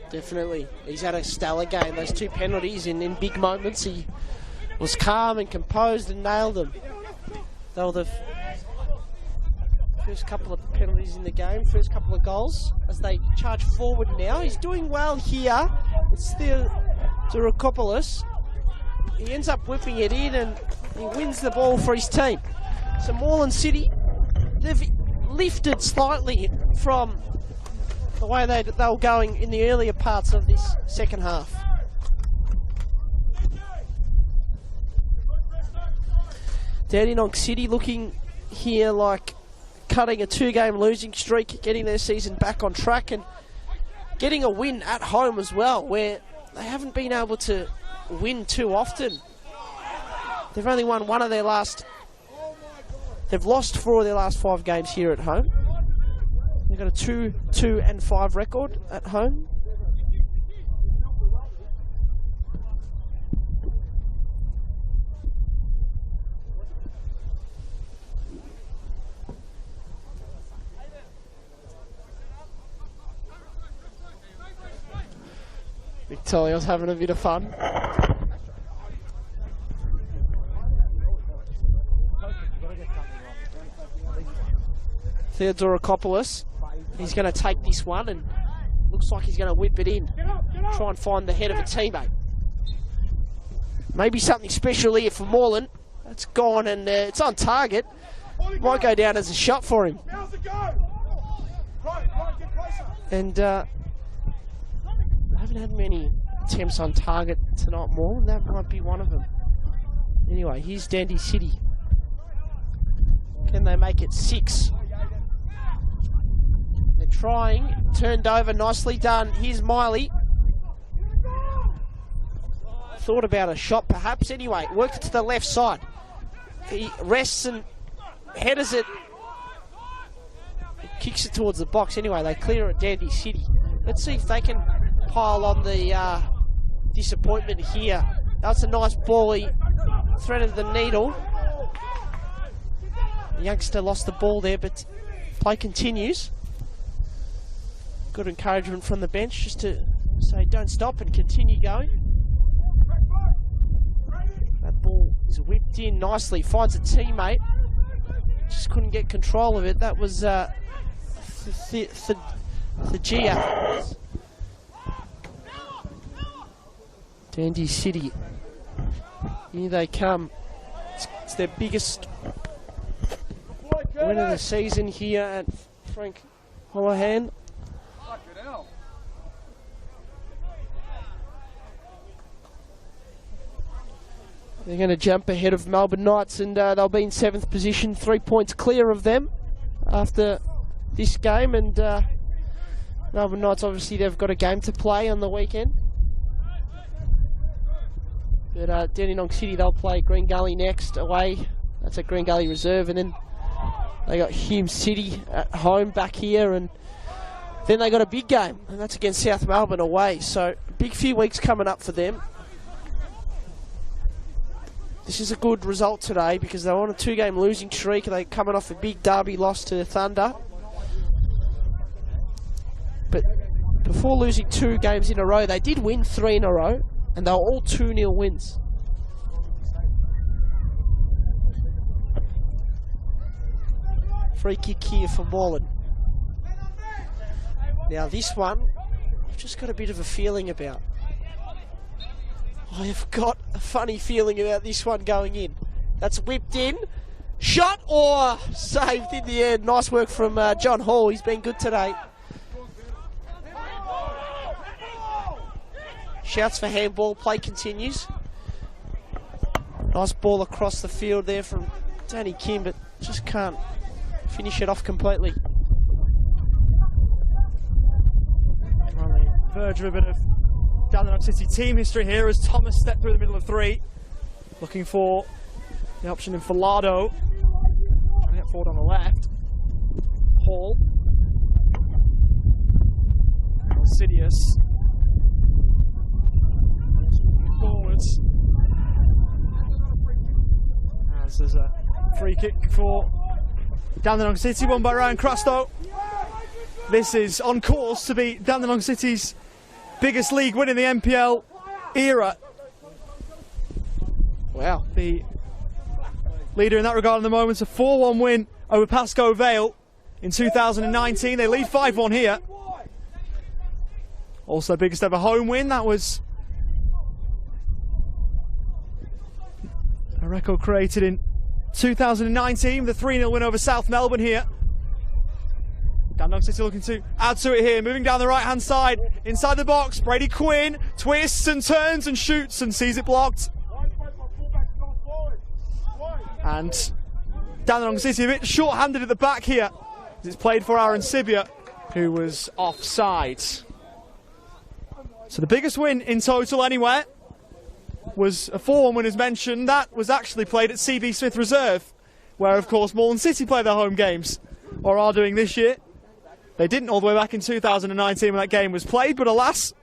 [SPEAKER 2] Definitely. He's had a stellar game. Those 2 penalties in big moments, he was calm and composed and nailed them. They were the first couple of penalties in the game, first couple of goals. As they charge forward now, he's doing well here. It's still Zurikopoulos. He ends up whipping it in and he wins the ball for his team. So Moreland City, they've lifted slightly from the way they were going in the earlier parts of this second half. Dandenong City looking here like cutting a 2-game losing streak, getting their season back on track and getting a win at home as well, where they haven't been able to win too often. They've only won one of their last... They've lost 4 of their last 5 games here at home. They've got a 2-2-5 record at home. Victoria's having a bit of fun. Theodorakopoulos, he's going to take this one and looks like he's going to whip it in. Try and find the head of a teammate. Maybe something special here for Moreland. That's gone and it's on target. Might go down as a shot for him. And I haven't had many attempts on target tonight, Moreland. That might be one of them. Anyway, here's Dandy City. Can they make it 6? They're trying. Turned over, nicely done. Here's Miley. Thought about a shot perhaps. Anyway, worked it to the left side. He rests and headers it. Kicks it towards the box. Anyway, they clear at Dandy City. Let's see if they can pile on the disappointment here. That's a nice ball. He threaded the needle. The youngster lost the ball there, but play continues. Good encouragement from the bench just to say don't stop and continue going. That ball is whipped in nicely, finds a teammate. Just couldn't get control of it. That was the Gia. Dandy City. Here they come. It's their biggest win of the season here at Frank Holohan. They're going to jump ahead of Melbourne Knights, and they'll be in 7th position, 3 points clear of them after this game. And Melbourne Knights, obviously, they've got a game to play on the weekend. But Dandenong City, they'll play Green Gully next away. That's at Green Gully Reserve, and then they got Hume City at home back here, and then they got a big game, and that's against South Melbourne away. So big few weeks coming up for them. This is a good result today because they're on a 2-game losing streak. They're coming off a big derby loss to the Thunder. But before losing 2 games in a row, they did win 3 in a row, and they were all 2-0 wins. Free kick here for Moreland. Now this one, I've just got a bit of a feeling about. I have got a funny feeling about this one going in. That's whipped in. Shot or saved in the end. Nice work from John Hall. He's been good today. Shouts for handball. Play continues. Nice ball across the field there from Danny Kim, but just can't finish it off completely.
[SPEAKER 4] On the verge of a bit of Dandenong City team history here as Thomas stepped through the middle of 3, looking for the option in Falado. Trying to get forward on the left. Hall. Sidious. Forwards. As there's a free kick for Dandenong City, won by Ryan Crasto. This is on course to be Dandenong City's biggest league win in the NPL era.
[SPEAKER 2] Wow.
[SPEAKER 4] The leader in that regard in the moment, a 4-1 win over Pascoe Vale in 2019. They lead 5-1 here. Also biggest ever home win. That was a record created in 2019, the 3-0 win over South Melbourne here. Dandenong City looking to add to it here, moving down the right-hand side, inside the box. Brady Quinn twists and turns and shoots and sees it blocked. And Dandenong City a bit short-handed at the back here. It's played for Aaron Sibia, who was offside. So the biggest win in total anywhere was a 4-1 win as mentioned. That was actually played at CB Smith Reserve, where of course Moreland City play their home games, or are doing this year. They didn't all the way back in 2019 when that game was played, but alas.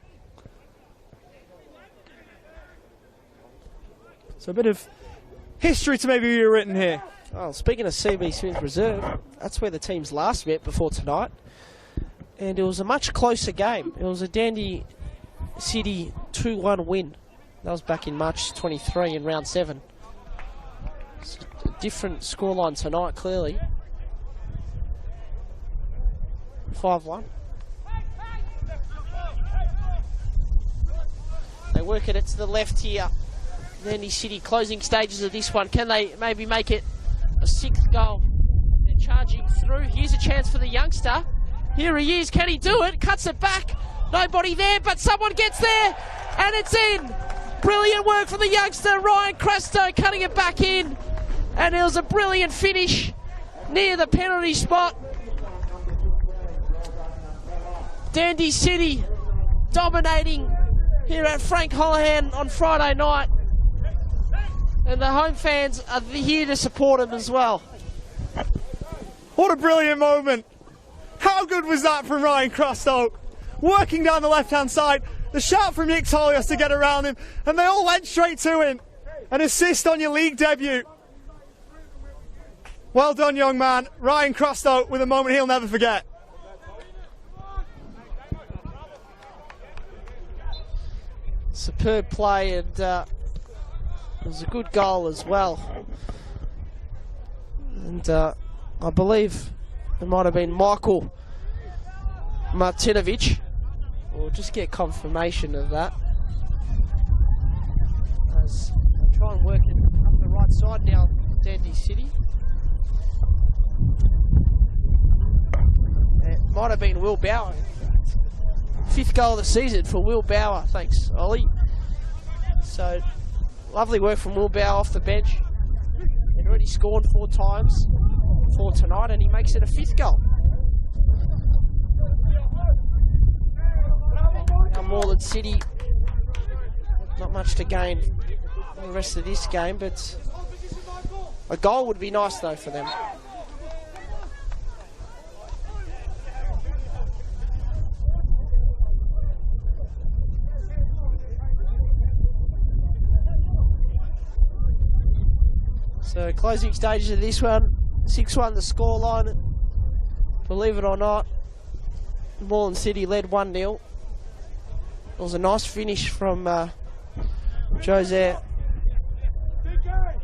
[SPEAKER 4] So a bit of history to maybe be written here.
[SPEAKER 2] Well, speaking of CB Smith Reserve, that's where the teams last met before tonight. And it was a much closer game. It was a Dandy City 2-1 win. That was back in March 23 in round 7. It's a different scoreline tonight, clearly. 5-1. They work it to the left here. Dandy City closing stages of this one. Can they maybe make it a 6th goal? They're charging through. Here's a chance for the youngster. Here he is. Can he do it? Cuts it back. Nobody there, but someone gets there. And it's in. Brilliant work from the youngster, Ryan Crasto, cutting it back in. And it was a brilliant finish near the penalty spot. Dandy City dominating here at Frank Holohan on Friday night. And the home fans are here to support them as well.
[SPEAKER 4] What a brilliant moment. How good was that from Ryan Crasto? Working down the left-hand side. The shout from Nick Tolios to get around him, and they all went straight to him. An assist on your league debut. Well done, young man. Ryan Crasto with a moment he'll never forget.
[SPEAKER 2] Superb play, and it was a good goal as well. And I believe it might have been Michael Martinovic. We'll just get confirmation of that. As I try and work it up the right side now, Dandy City. It might have been Will Bauer. 5th goal of the season for Will Bauer. Thanks, Ollie. So Lovely work from Wilbur off the bench. He'd already scored 4 times for tonight, and he makes it a 5th goal. Now Moreland City, not much to gain in the rest of this game, but a goal would be nice though for them. So closing stages of this one, 6-1 the scoreline. Believe it or not, Moreland City led 1-0. It was a nice finish from Jose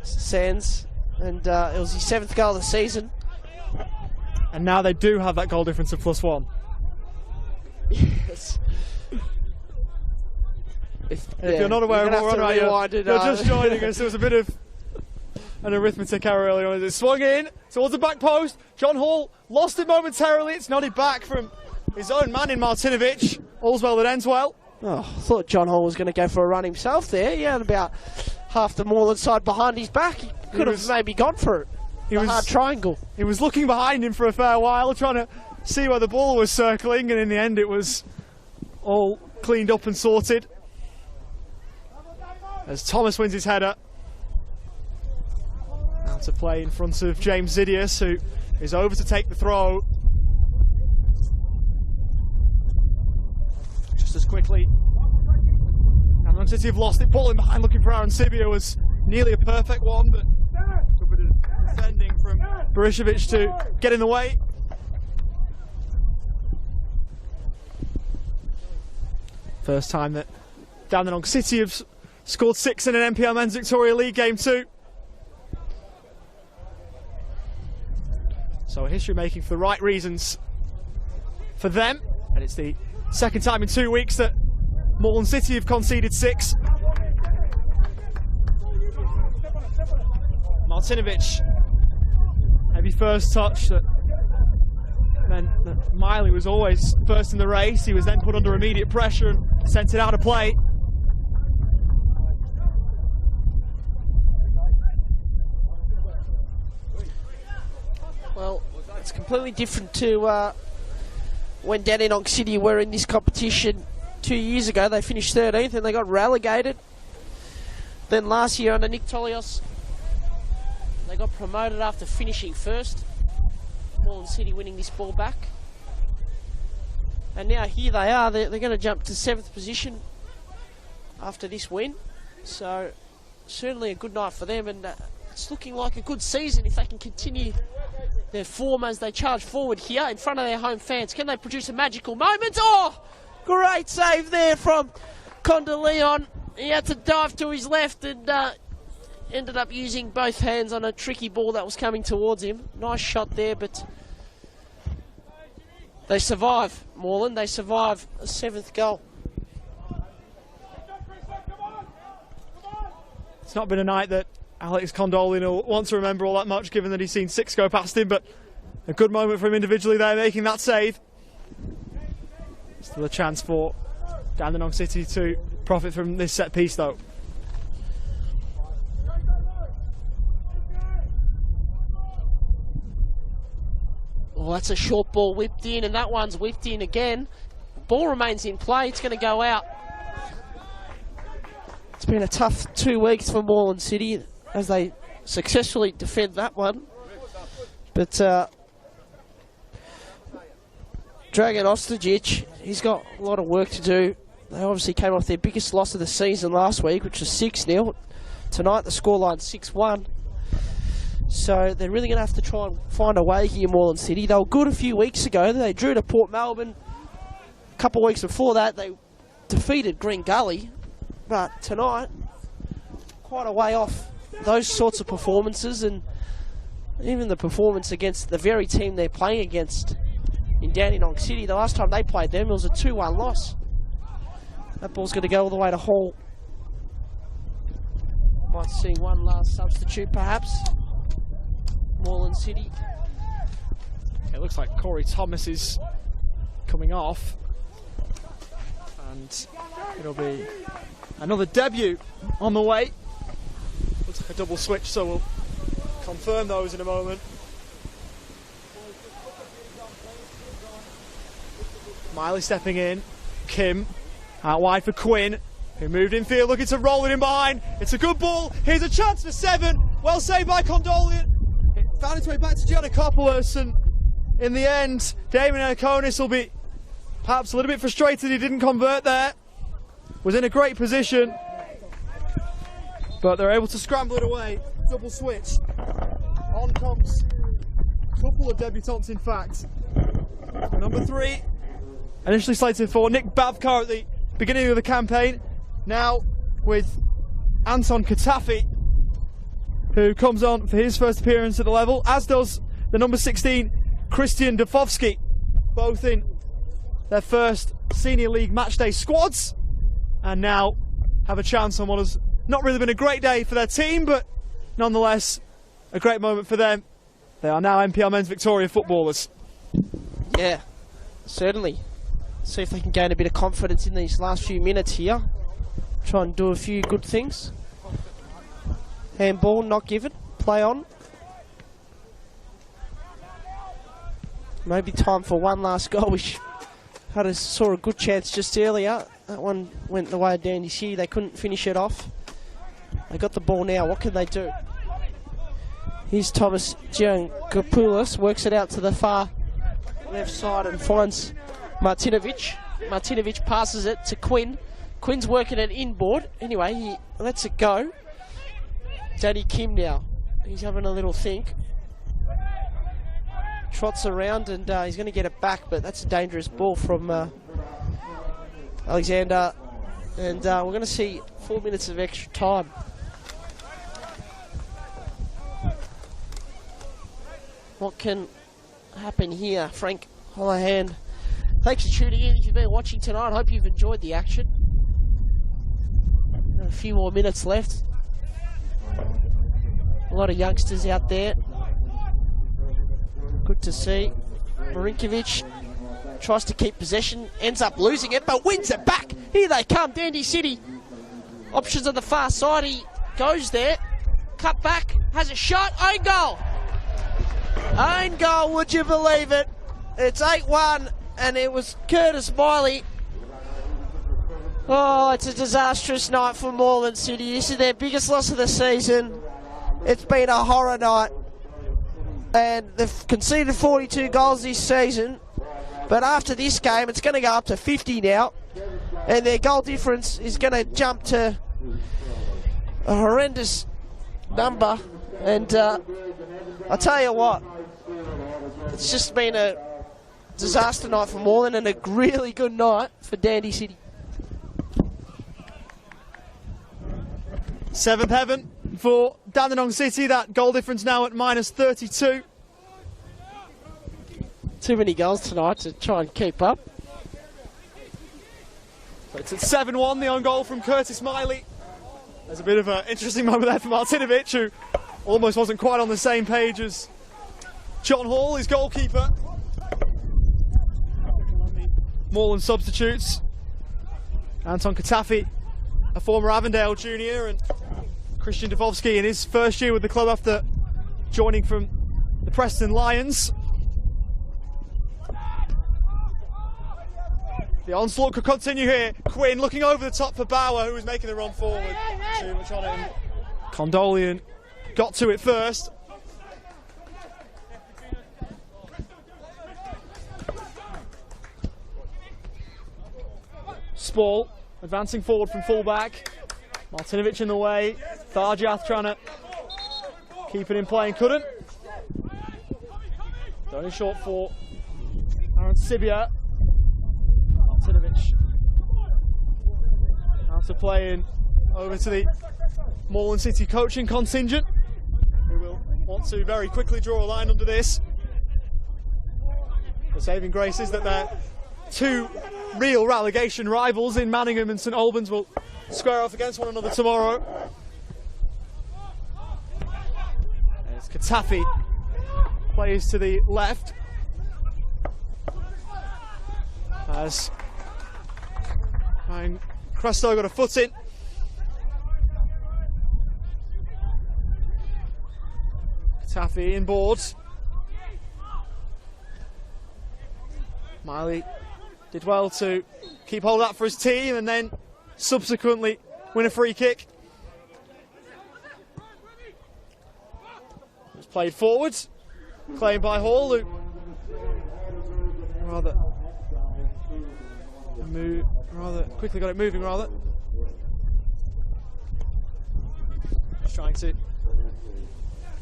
[SPEAKER 2] Sands, and it was his 7th goal of the season.
[SPEAKER 4] And now they do have that goal difference of +1.
[SPEAKER 2] Yes. If
[SPEAKER 4] you're not aware of what we're on right, you're just joining us. There was a bit of an arithmetic error earlier on. It swung in towards the back post. John Hall lost it momentarily. It's nodded back from his own man in Martinovic. All's well that ends well.
[SPEAKER 2] Oh, I thought John Hall was going to go for a run himself there. He had about half the Moreland side behind his back. He could have maybe gone for it. A hard triangle.
[SPEAKER 4] He was looking behind him for a fair while, trying to see where the ball was circling, and in the end it was all cleaned up and sorted. As Thomas wins his header. Now to play in front of James Zidius, who is over to take the throw. Just as quickly. Dandenong City have lost it. Ball in behind, looking for Aaron Sibia, was nearly a perfect one, but a bit of defending from Berishovic to get in the way. First time that Dandenong City have scored 6 in an NPL Men's Victoria League game too. So a history making for the right reasons for them, and it's the second time in 2 weeks that Moreland City have conceded 6. Martinovic, heavy first touch that meant that Miley was always first in the race. He was then put under immediate pressure and sent it out of play.
[SPEAKER 2] Well, it's completely different to when Dandenong City were in this competition 2 years ago. They finished 13th and they got relegated. Then last year under Nick Tolios, they got promoted after finishing first. Moreland City winning this ball back. And now here they are. They're going to jump to 7th position after this win. So certainly a good night for them, and it's looking like a good season if they can continue their form as they charge forward here in front of their home fans. Can they produce a magical moment? Oh, great save there from Conde Leon. He had to dive to his left and ended up using both hands on a tricky ball that was coming towards him. Nice shot there, but they survive, Moreland. They survive a 7th goal.
[SPEAKER 4] It's not been a night that Alex Condolin will want to remember all that much, given that he's seen 6 go past him, but a good moment for him individually there, making that save. Still a chance for Dandenong City to profit from this set piece though.
[SPEAKER 2] Well, that's a short ball whipped in, and that one's whipped in again. Ball remains in play. It's going to go out. It's been a tough 2 weeks for Moreland City as they successfully defend that one. But Dragan Ostojic, he's got a lot of work to do. They obviously came off their biggest loss of the season last week, which was 6-0. Tonight the scoreline 6-1. So they're really going to have to try and find a way here in Moreland City. They were good a few weeks ago. They drew to Port Melbourne. A couple of weeks before that, they defeated Green Gully. But tonight, quite a way off those sorts of performances, and even the performance against the very team they're playing against in Dandenong City. The last time they played them, it was a 2-1 loss. That ball's going to go all the way to Hall. Might see one last substitute, perhaps. Moreland City.
[SPEAKER 4] It looks like Corey Thomas is coming off, and it'll be another debut on the way a double switch, so we'll confirm those in a moment. Miley stepping in. Kim out wide for Quinn, who moved infield looking to roll it in behind. It's a good ball. Here's a chance for 7. Well saved by Condolian. It found its way back to Giannakopoulos, and in the end, Damien Anakonis will be perhaps a little bit frustrated he didn't convert there. Was in a great position, but they're able to scramble it away. Double switch. On comes a couple of debutants, in fact. Number 3, initially slated for Nick Bavkar at the beginning of the campaign. Now with Anton Katafi, who comes on for his first appearance at the level, as does the number 16, Christian Dafovsky, both in their first Senior League matchday squads, and now have a chance on what has not really been a great day for their team, but nonetheless a great moment for them. They are now NPL Men's Victoria footballers.
[SPEAKER 2] Yeah, certainly. See if they can gain a bit of confidence in these last few minutes here. Try and do a few good things. Handball not given. Play on. Maybe time for one last goal. We saw a good chance just earlier. That one went the way of Dandy City. They couldn't finish it off. They got the ball now. What can they do? Here's Thomas Giannakopoulos. Works it out to the far left side and finds Martinovic. Martinovic passes it to Quinn. Quinn's working it inboard. Anyway, he lets it go. Danny Kim now. He's having a little think. Trots around and he's going to get it back, but that's a dangerous ball from Alexander. And we're going to see 4 minutes of extra time. What can happen here? Frank Holohan. Thanks for tuning in. If you've been watching tonight, I hope you've enjoyed the action. A few more minutes left. A lot of youngsters out there. Good to see. Marinkovic tries to keep possession, ends up losing it, but wins it back. Here they come, Dandy City. Options on the far side. He goes there. Cut back, has a shot, own goal. Own goal, would you believe it? It's 8-1, and it was Curtis Miley. Oh, it's a disastrous night for Moreland City. This is their biggest loss of the season. It's been a horror night. And they've conceded 42 goals this season. But after this game, it's going to go up to 50 now. And their goal difference is going to jump to a horrendous number. And I'll tell you what, it's just been a disaster night for Moreland and a really good night for Dandy City.
[SPEAKER 4] 7th heaven for Dandenong City. That goal difference now at -32.
[SPEAKER 2] Too many goals tonight to try and keep up.
[SPEAKER 4] So it's at 7-1, the own goal from Curtis Miley. There's a bit of an interesting moment there for Martinovic, who almost wasn't quite on the same page as John Hall, his goalkeeper. Moreland substitutes. Anton Katafi, a former Avondale junior, and Christian Dafovsky in his first year with the club after joining from the Preston Lions. The onslaught could continue here. Quinn looking over the top for Bauer, who was making the run forward. Too much on him. Condolian got to it first. Spall advancing forward from fullback. Martinovic in the way. Tharjath trying to keep it in play and couldn't. Going short for Aaron Sibia. Martinovic out to play in over to the Moreland City coaching contingent, who will want to very quickly draw a line under this. The saving grace is that they're two real relegation rivals in Manningham and St Albans will square off against one another tomorrow. There's Katafi, plays to the left. As Cresto got a foot in. Taffy inboard. Miley did well to keep hold of that for his team and then subsequently win a free kick. It's played forwards, claimed by Hall, who rather quickly got it moving. Just trying to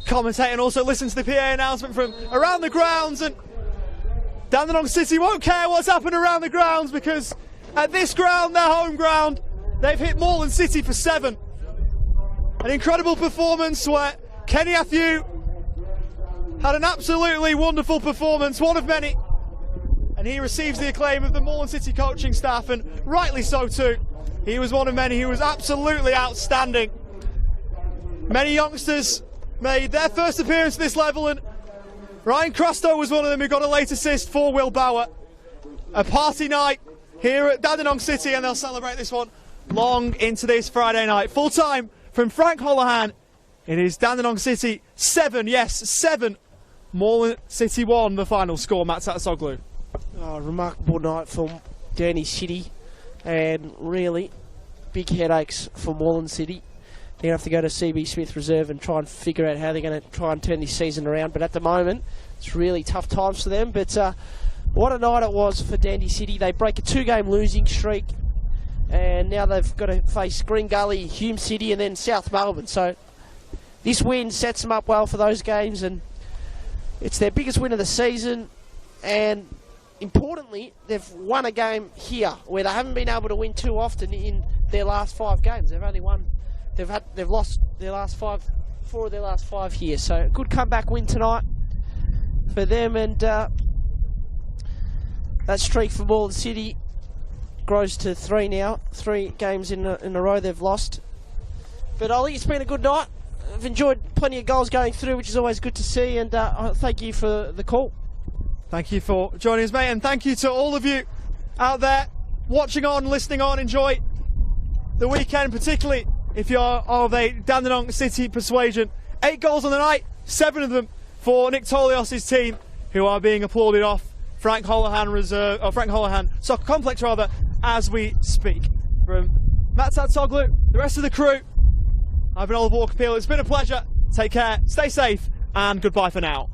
[SPEAKER 4] commentate and also listen to the PA announcement from around the grounds, and Dandenong City won't care what's happened around the grounds because at this ground, their home ground, they've hit Moreland City for 7. An incredible performance where Kenny Atthew had an absolutely wonderful performance, one of many, and he receives the acclaim of the Moreland City coaching staff, and rightly so too. He was one of many. He was absolutely outstanding. Many youngsters made their first appearance at this level, and Ryan Crosto was one of them who got a late assist for Will Bauer. A party night here at Dandenong City, and they'll celebrate this one long into this Friday night. Full time from Frank Holohan. It is Dandenong City 7, yes, 7. Moreland City 1, the final score. Matt Tatsoglu.
[SPEAKER 2] Oh, remarkable night for Danny City, and really big headaches for Moreland City. They're going to have to go to CB Smith Reserve and try and figure out how they're going to try and turn this season around. But at the moment, it's really tough times for them. But what a night it was for Dandy City. They break a 2-game losing streak, and now they've got to face Green Gully, Hume City, and then South Melbourne. So this win sets them up well for those games, and it's their biggest win of the season. And importantly, they've won a game here where they haven't been able to win too often in their last 5 games. They've only won. They've lost their last 4 of their last 5 here. So a good comeback win tonight for them, and that streak for Moreland City grows to 3 now. 3 games in a row they've lost. But Ollie, it's been a good night. I've enjoyed plenty of goals going through, which is always good to see, and thank you for the call.
[SPEAKER 4] Thank you for joining us, mate, and thank you to all of you out there watching on, listening on. Enjoy the weekend, particularly if you're of a Dandenong City persuasion. 8 goals on the night, 7 of them for Nick Tolios' team, who are being applauded off Frank Holohan Soccer Complex as we speak. From Matt Tatsoglu, the rest of the crew, I've been Oliver Walker-Peel. It's been a pleasure. Take care, stay safe, and goodbye for now.